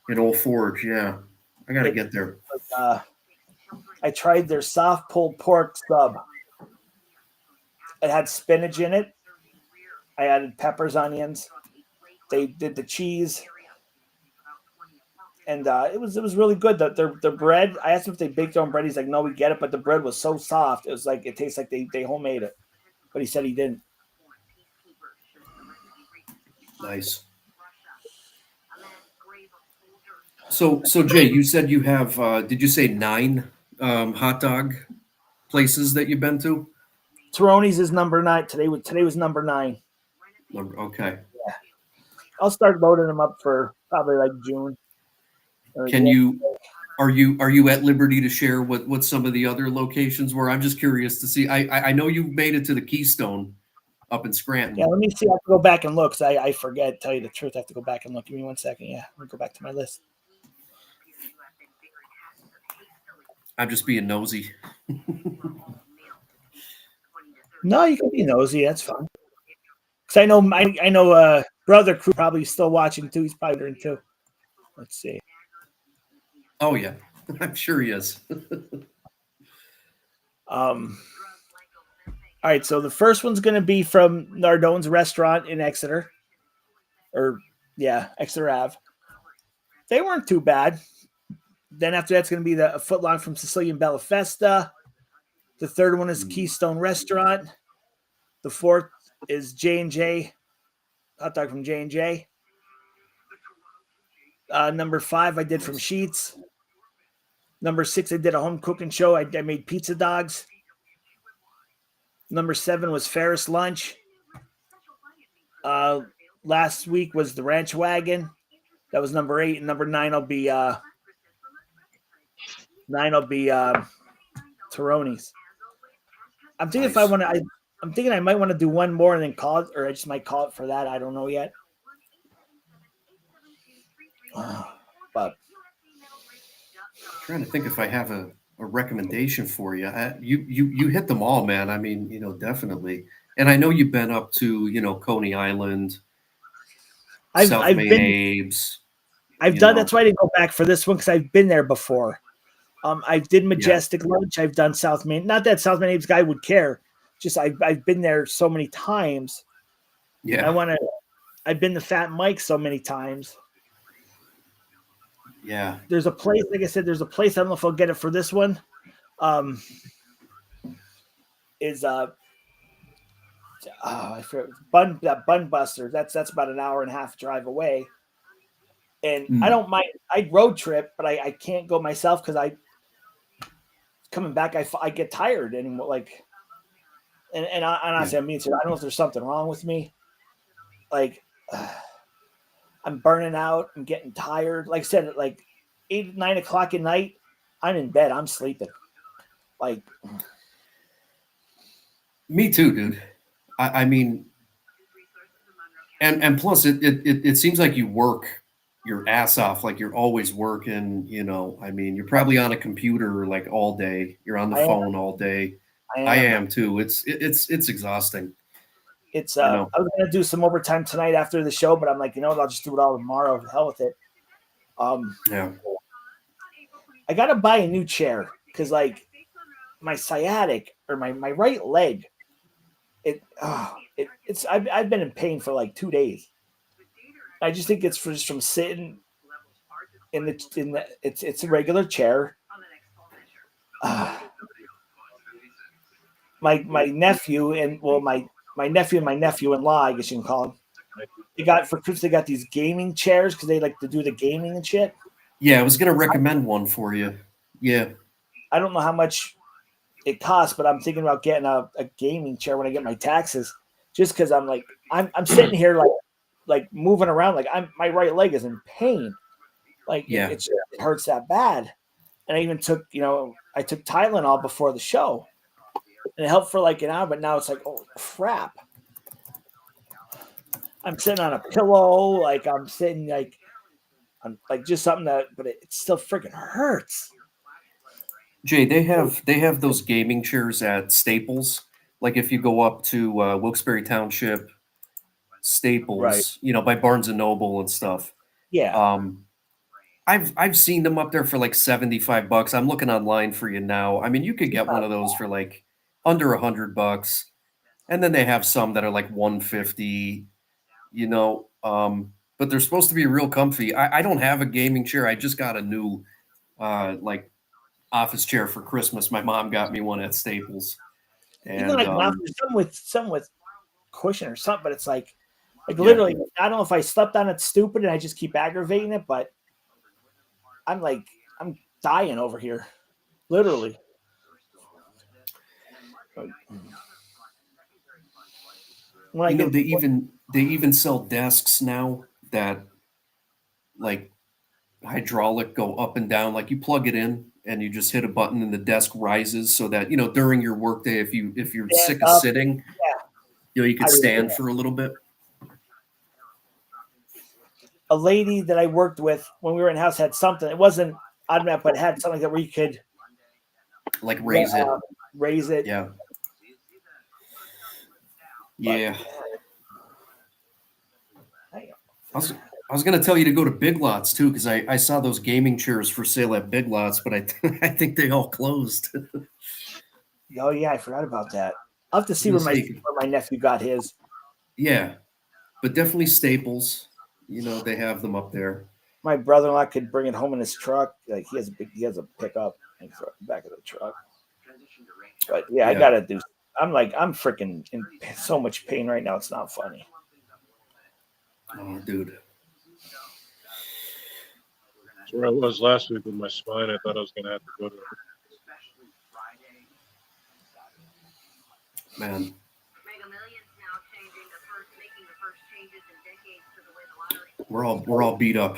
in Old Forge. Yeah, I gotta get there. I tried their soft pulled pork sub. It had spinach in it. I added peppers, onions. They did the cheese, and it was really good. The bread. I asked him if they baked their own bread. He's like, no, we get it, but the bread was so soft. It was like it tastes like they homemade it, but he said he didn't. Nice. So Jay, you said you have. Did you say 9 hot dog places that you've been to? Taroni's is number 9. Today was number 9. Okay. Yeah. I'll start loading them up for probably like June. Are you at liberty to share what some of the other locations were? I'm just curious to see. I know you made it to the Keystone up in Scranton. Yeah, let me see. I have to go back and look because I forget. Tell you the truth, I have to go back and look. Give me 1 second. Yeah, let me go back to my list. I'm just being nosy. No, you can be nosy. That's fine. Because I know brother crew probably still watching too. He's probably there too. Let's see. Oh yeah, I'm sure he is. All right, so the first one's going to be from Nardone's restaurant in Exeter. Exeter Ave. They weren't too bad. Then after that's going to be a foot long from Sicilian Bella Festa. The third one is Keystone Restaurant. The fourth is J&J, hot dog from J&J. Number 5 I did from Sheets. Number 6 I did a home cooking show. I made pizza dogs. Number 7 was Ferris Lunch. Last week was the Ranch Wagon. That was number 8, and number 9 will be Taroni's. I'm thinking Nice. I'm thinking I might want to do one more and then call it, or I just might call it for that. I don't know yet. But I'm trying to think if I have a recommendation for you. You hit them all, man. I mean, definitely. And I know you've been up to, Coney Island, South Main Abe's. I've done. That's why I didn't go back for this one because I've been there before. I did Majestic Lunch. I've done South Main. Not that South Main Abe's guy would care. Just I've been there so many times. Yeah. I've been to Fat Mike so many times. Yeah. There's a place, like I said, there's a place. I don't know if I'll get it for this one. I forget Bun Buster. That's about an hour and a half drive away. And I don't mind. I'd road trip, but I can't go myself because coming back I get tired anymore. Like, and honestly, I mean, I don't know if there's something wrong with me. Like, I'm burning out. I'm getting tired. Like I said, at like 8, 9 o'clock at night, I'm in bed. I'm sleeping. Like, me too, dude. I mean, and plus it seems like you work your ass off, like you're always working, you know. I mean, you're probably on a computer like all day. You're on the phone all day. I am too. It's exhausting. It's I was gonna do some overtime tonight after the show, but I'm like, you know what, I'll just do it all tomorrow. The hell with it. Yeah. I gotta buy a new chair because like my sciatic or my right leg, I've been in pain for like 2 days. I just think it's just from sitting in the it's a regular chair. My nephew and my nephew and my nephew-in-law, I guess you can call them. They got for Christmas. They got these gaming chairs because they like to do the gaming and shit. Yeah, I was gonna recommend one for you. Yeah. I don't know how much it costs, but I'm thinking about getting a gaming chair when I get my taxes, just because I'm like I'm sitting here like moving around, like my right leg is in pain, like it hurts that bad. And I even took I took Tylenol before the show, and it helped for like an hour. But now it's like, oh crap, I'm sitting on a pillow, like I'm sitting like I'm like just something but it still freaking hurts. Jay, they have those gaming chairs at Staples. Like if you go up to Wilkes-Barre Township, Staples, right, by Barnes and Noble and stuff. Yeah. I've seen them up there for like $75. I'm looking online for you now. I mean, you could get one of those for like under $100, and then they have some that are like $150. But they're supposed to be real comfy. I don't have a gaming chair. I just got a new like office chair for Christmas. My mom got me one at Staples. And even like some with cushion or something, but it's like literally, I don't know if I slept on it stupid and I just keep aggravating it, but I'm dying over here, literally. They even sell desks now that like hydraulic go up and down. Like you plug it in and you just hit a button and the desk rises so that during your workday, if you're sick of sitting, you can stand for a little bit. A lady that I worked with when we were in house had something. It wasn't automatic, but it had something that where you could like raise it. Raise it. Yeah. Yeah. I was going to tell you to go to Big Lots too, because I saw those gaming chairs for sale at Big Lots, but I think they all closed. Oh yeah, I forgot about that. I'll have to see where my nephew got his. Yeah, but definitely Staples. They have them up there. My brother-in-law could bring it home in his truck. Like he has a pickup and throw it in the back of the truck. But yeah, I gotta do. I'm freaking in so much pain right now. It's not funny. Oh, dude. That's where I was last week with my spine. I thought I was going to have to go to Man. We're all beat up.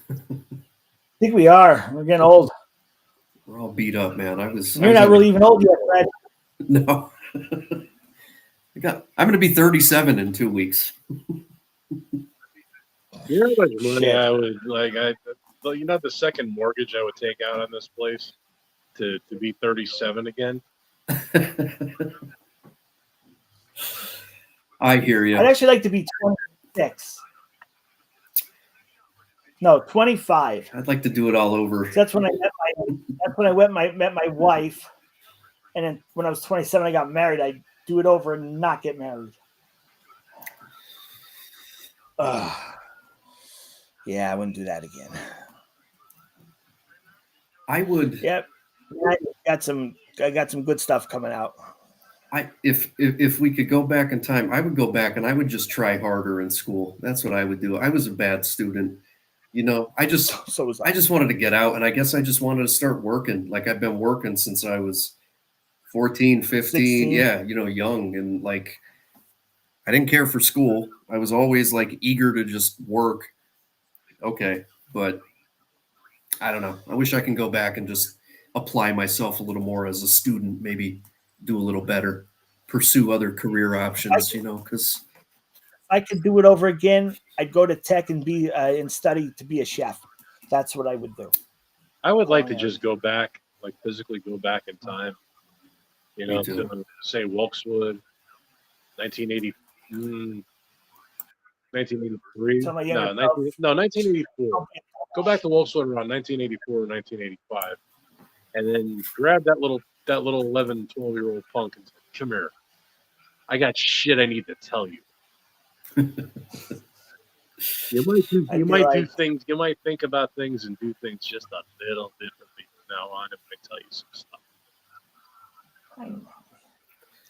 I think we are. We're getting old. We're all beat up, man. You're not really even old yet, Fred. No. I'm going to be 37 in 2 weeks. You know how much money I would the second mortgage I would take out on this place to be 37 again. I hear you. I'd actually like to be 26. No, 25. I'd like to do it all over. So that's when I met my wife. And then when I was 27, I got married. I'd do it over and not get married. Yeah, I wouldn't do that again. I would. Yep. I got some good stuff coming out. If we could go back in time, I would go back and I would just try harder in school. That's what I would do. I was a bad student. I just wanted to get out, and I guess I just wanted to start working. Like I've been working since I was 14, 15. 16. Yeah, young, and like I didn't care for school. I was always like eager to just work. Okay, but I don't know. I wish I can go back and just apply myself a little more as a student, maybe do a little better, pursue other career options, because I could do it over again. I'd go to tech and be and study to be a chef. That's what I would do. I would like to just go back, like physically go back in time. too. Say Wilkes-Barre, 1980, 1983. So my No, younger 1984. Go back to Wilkes-Barre around 1984 or 1985, and then grab that little 11, 12-year-old punk and say, "Come here, I got shit I need to tell you." You might do things. You might think about things and do things just a little differently from now on if I tell you some stuff.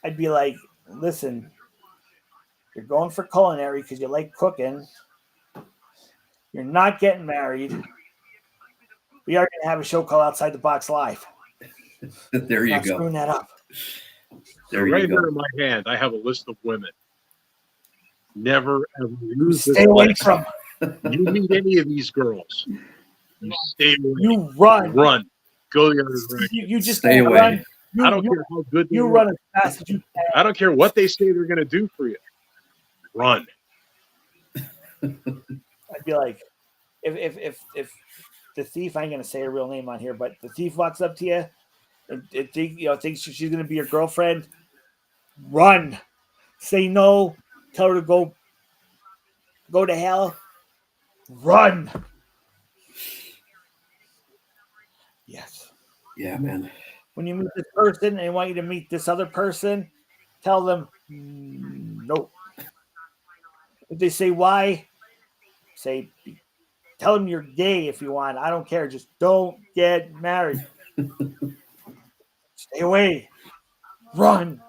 I'd be like, listen, you're going for culinary because you like cooking. You're not getting married. We are going to have a show called Outside the Box Live. There you Not go. screwing that up. There right you go. here in my hand, I have a list of women. Never ever use Stay away from. You meet any of these girls, you stay away. You run. Run. Go the other direction. You just Stay away. run. I don't care how good they You are. run as fast as you can. I don't care what they say they're going to do for you. Run. I'd be like, if the thief, I ain't gonna say her real name on here, but the thief walks up to you and thinks she's gonna be your girlfriend, run. Say no. Tell her to go to hell. Run. Yes. Yeah, man. When you meet this person and they want you to meet this other person, tell them no. If they say why, tell them you're gay if you want. I don't care. Just don't get married. Stay away. Run.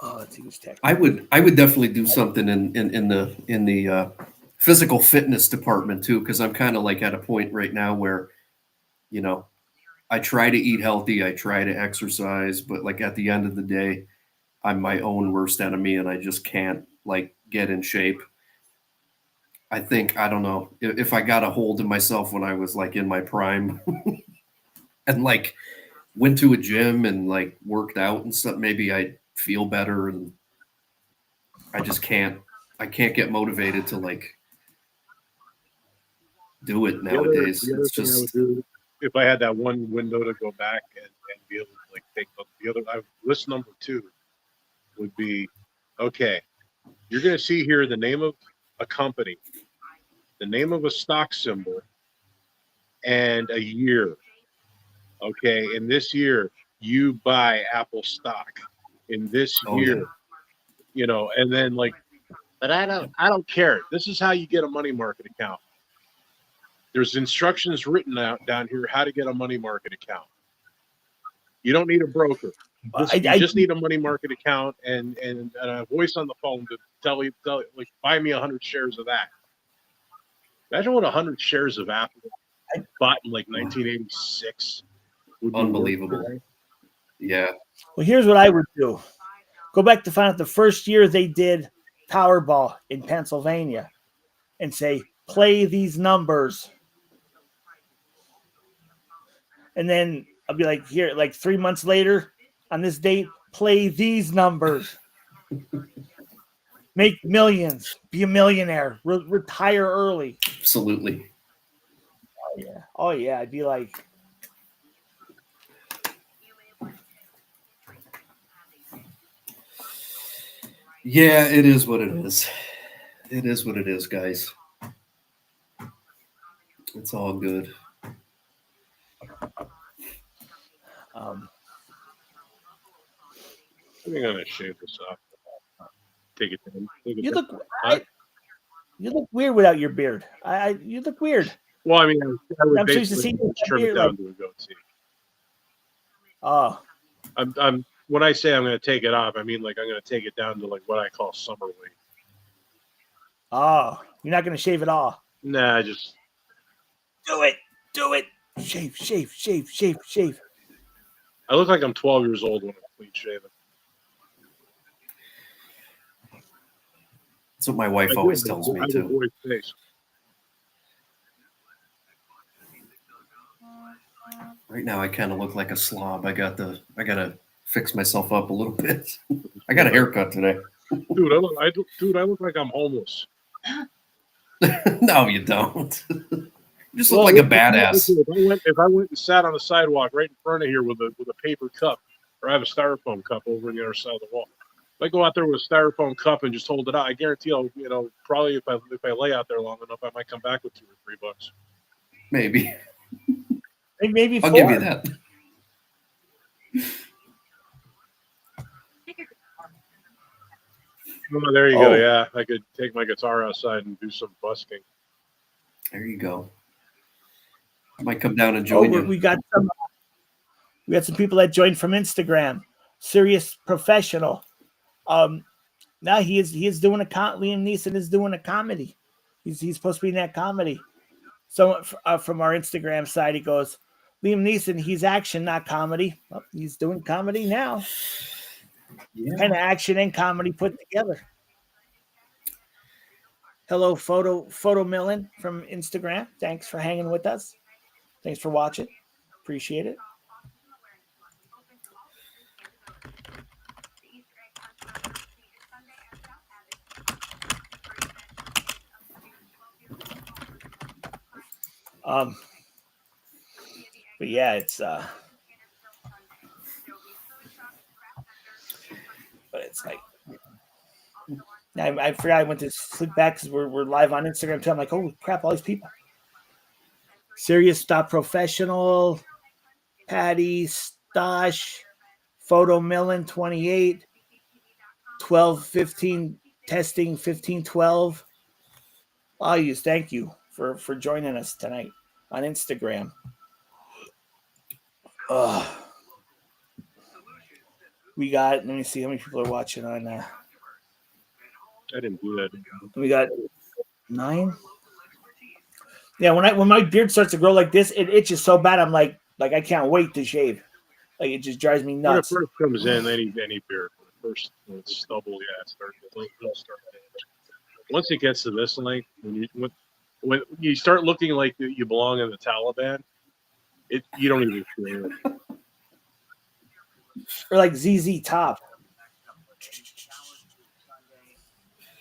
Oh, let's see who's tech. I would definitely do something in the physical fitness department too, because I'm kind of like at a point right now where, I try to eat healthy, I try to exercise, but like at the end of the day, I'm my own worst enemy and I just can't like get in shape. I think, I don't know, if I got a hold of myself when I was like in my prime and like went to a gym and like worked out and stuff, maybe I'd feel better. And I can't get motivated to like do it nowadays. The other It's thing I would just, do, if I had that one window to go back and be able to like take up the other, list number 2 would be, okay, you're going to see here the name of a company, the name of a stock symbol, and a year. Okay, in this year, you buy Apple stock. In this year, and then like, but I don't care. This is how you get a money market account. There's instructions written out down here how to get a money market account. You don't need a broker. You just need a money market account and a voice on the phone to tell you like, buy me 100 shares of that. Imagine what 100 shares of Apple bought in like 1986 would be. Unbelievable. Yeah. Well, here's what I would do. Go back to find out the first year they did Powerball in Pennsylvania and say, play these numbers. And then I'll be like, here, like 3 months later on this date, play these numbers. Make millions. Be a millionaire. Retire early. Absolutely. Oh, yeah. Oh, yeah. I'd be like, yeah, it is what it is. It is what it is, guys. It's all good. I'm gonna shave this off. Take it down. You look weird without your beard. You look weird. Well, I mean, I would I'm supposed to basically see you trim it beard, down like- to a goatee. Oh, I'm when I say I'm going to take it off, I mean like I'm going to take it down to like what I call summer weight. oh, you're not gonna shave it all. Nah, just Do it. Shave. I look like I'm 12 years old when I'm clean shaven. That's what my wife I always do. tells me I have a too. boy's face. Right now, I kind of look like a slob. I gotta fix myself up a little bit. I got a haircut today. Dude, I look like I'm homeless. No, you don't. You just look like a badass. If I went and sat on the sidewalk right in front of here with a paper cup, or I have a styrofoam cup over on the other side of the wall. If I go out there with a styrofoam cup and just hold it out, I guarantee I'll probably if I lay out there long enough, I might come back with $2 or $3. Maybe. Maybe I'll 4. give you that. Oh, there you go. Yeah, I could take my guitar outside and do some busking. There you go. I might come down and join you. We got some people that joined from Instagram. Serious professional. Now he is doing Liam Neeson is doing a comedy. He's supposed to be in that comedy. So from our Instagram side, he goes, Liam Neeson, he's action, not comedy. Well, he's doing comedy now. Yeah. Kind of action and comedy put together. Hello, Photo Millen from Instagram. Thanks for hanging with us. Thanks for watching. Appreciate it. But yeah, it's like I forgot I went to sleep back because we're live on Instagram too. I'm like, holy crap, all these people. Serious Stop Professional, Patty, Stosh, Photo Millen 28, 12-15 testing 1512. Thank you for joining us tonight on Instagram. We got, let me see how many people are watching on I didn't do that. we got 9. Yeah, when my beard starts to grow like this, it itches so bad. I'm like I can't wait to shave. Like it just drives me nuts. When it first comes in, any beard, first when it's stubble, it'll start. Once it gets to this length, when you start looking like you belong in the Taliban, you don't even feel it. Or like ZZ Top.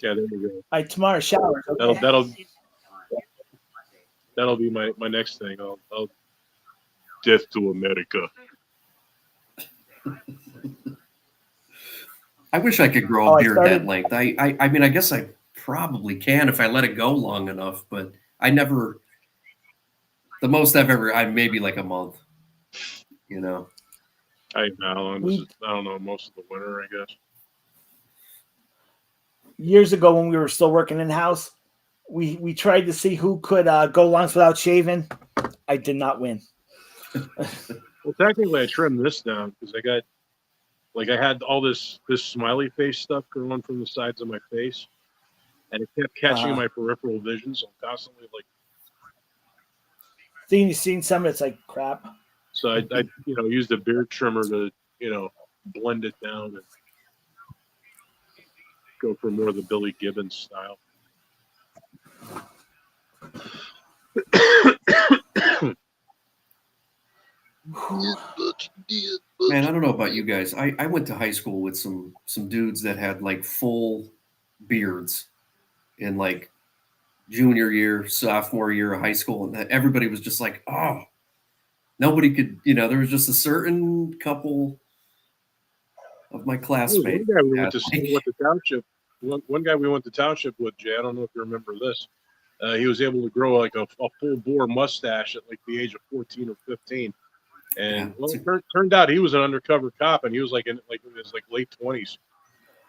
Yeah, there you go. All right, tomorrow showers. Okay. That'll be my next thing. I'll death to America. I wish I could grow a beard that length. I mean, I guess I probably can if I let it go long enough, but I never. The most I maybe like a month. You know. I don't know, most of the winter, I guess. Years ago, when we were still working in house, we tried to see who could go longs without shaving. I did not win. Well, technically, I trimmed this down because I had all this smiley face stuff growing from the sides of my face, and it kept catching my peripheral vision. So I'm constantly like. You've seen some, it's like crap. So I used a beard trimmer to blend it down and go for more of the Billy Gibbons style. Man, I don't know about you guys. I went to high school with some dudes that had like full beards in like junior year, sophomore year of high school, and everybody was just like, oh, nobody could, there was just a certain couple of my classmates. One guy we went to township. One guy we went to township with, Jay. I don't know if you remember this. he was able to grow like a full bore mustache at like the age of 14 or 15. And it turned out he was an undercover cop, and he was in his late 20s.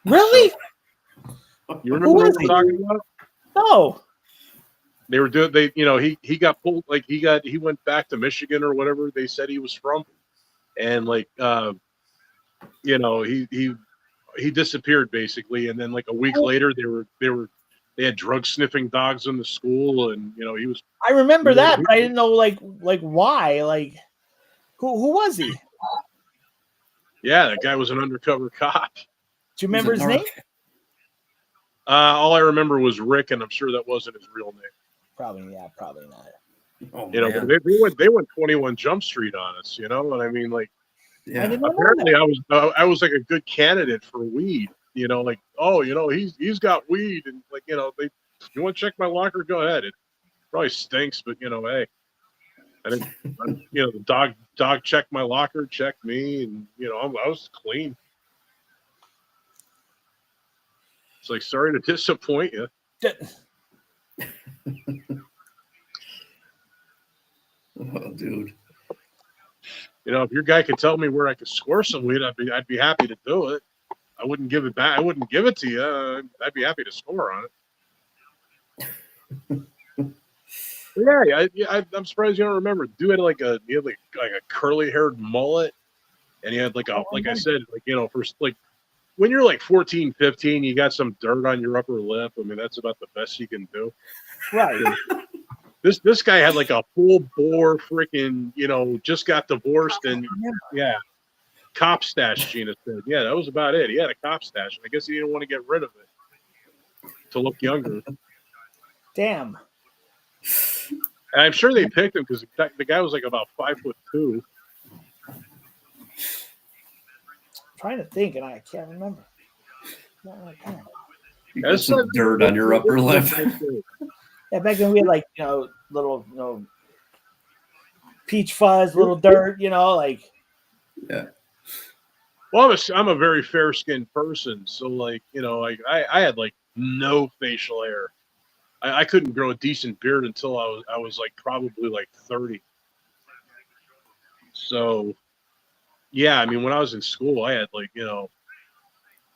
Really? So, you remember what we're talking about? No. They were doing he got pulled, he went back to Michigan or whatever they said he was from, and he disappeared basically, and then like a week later they had drug sniffing dogs in the school, and he was. I remember that, but I didn't know like why. Like who was he? Yeah, that guy was an undercover cop. Do you remember his name? All I remember was Rick, and I'm sure that wasn't his real name. Probably not. Oh, but they went 21 Jump Street on us. You know what I mean? Like, yeah. Apparently, I was like a good candidate for weed. He's got weed, and you want to check my locker? Go ahead. It probably stinks, but hey, I think the dog checked my locker, checked me, and I was clean. It's like, sorry to disappoint you. Oh, dude. If your guy could tell me where I could score some weed, I'd be happy to do it. I wouldn't give it back. I wouldn't give it to you. I'd be happy to score on it. I'm surprised you don't remember. Dude had like a curly haired mullet, and he had like I said, when you're like 14, 15, you got some dirt on your upper lip. I mean, that's about the best you can do. Right. This guy had like a full bore freaking, just got divorced, and cop stash, Gina said. Yeah, that was about it. He had a cop stash. I guess he didn't want to get rid of it to look younger. Damn. And I'm sure they picked him because the guy was like about 5'2". Trying to think, and I can't remember. You got some dirt on your upper lip. Yeah, back then we had little peach fuzz, little dirt, Yeah. Well, I'm a very fair skinned person, so I had like no facial hair. I couldn't grow a decent beard until I was like probably like 30. So. Yeah, I mean, when I was in school, I had I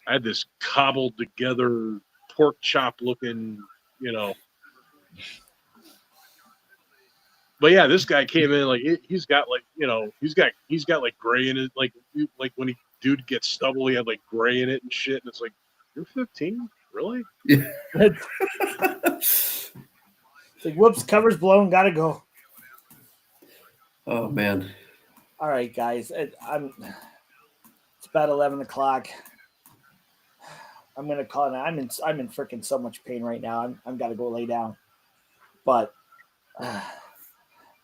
had this cobbled together pork chop looking, But yeah, this guy came in he's got like gray in it, like when dude gets stubble, he had like gray in it and shit, and it's like, you're 15, really? Yeah. It's like, whoops, cover's blown, gotta go. Oh man. All right, guys. It's about 11 o'clock. I'm gonna call it. I'm in freaking so much pain right now. I'm gotta go lay down. But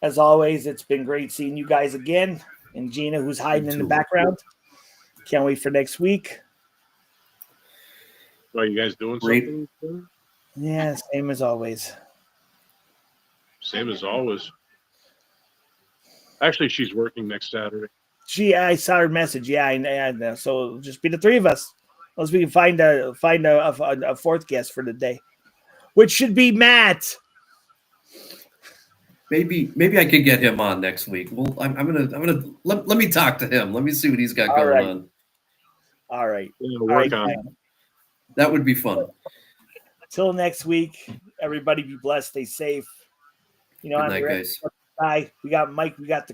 as always, it's been great seeing you guys again. And Gina, who's hiding in the background. Can't wait for next week. Are you guys doing something? Yeah, same as always. Same as always. Actually, she's working next Saturday. I saw her message. Yeah, and so it'll just be the three of us, unless we can find a fourth guest for the day, which should be Matt. Maybe I could get him on next week. Well, I'm gonna let me talk to him. Let me see what he's got going on. All right. Work on. That would be fun. Till next week, everybody be blessed. Stay safe. Good night, guys. Bye. We got Mike. We got the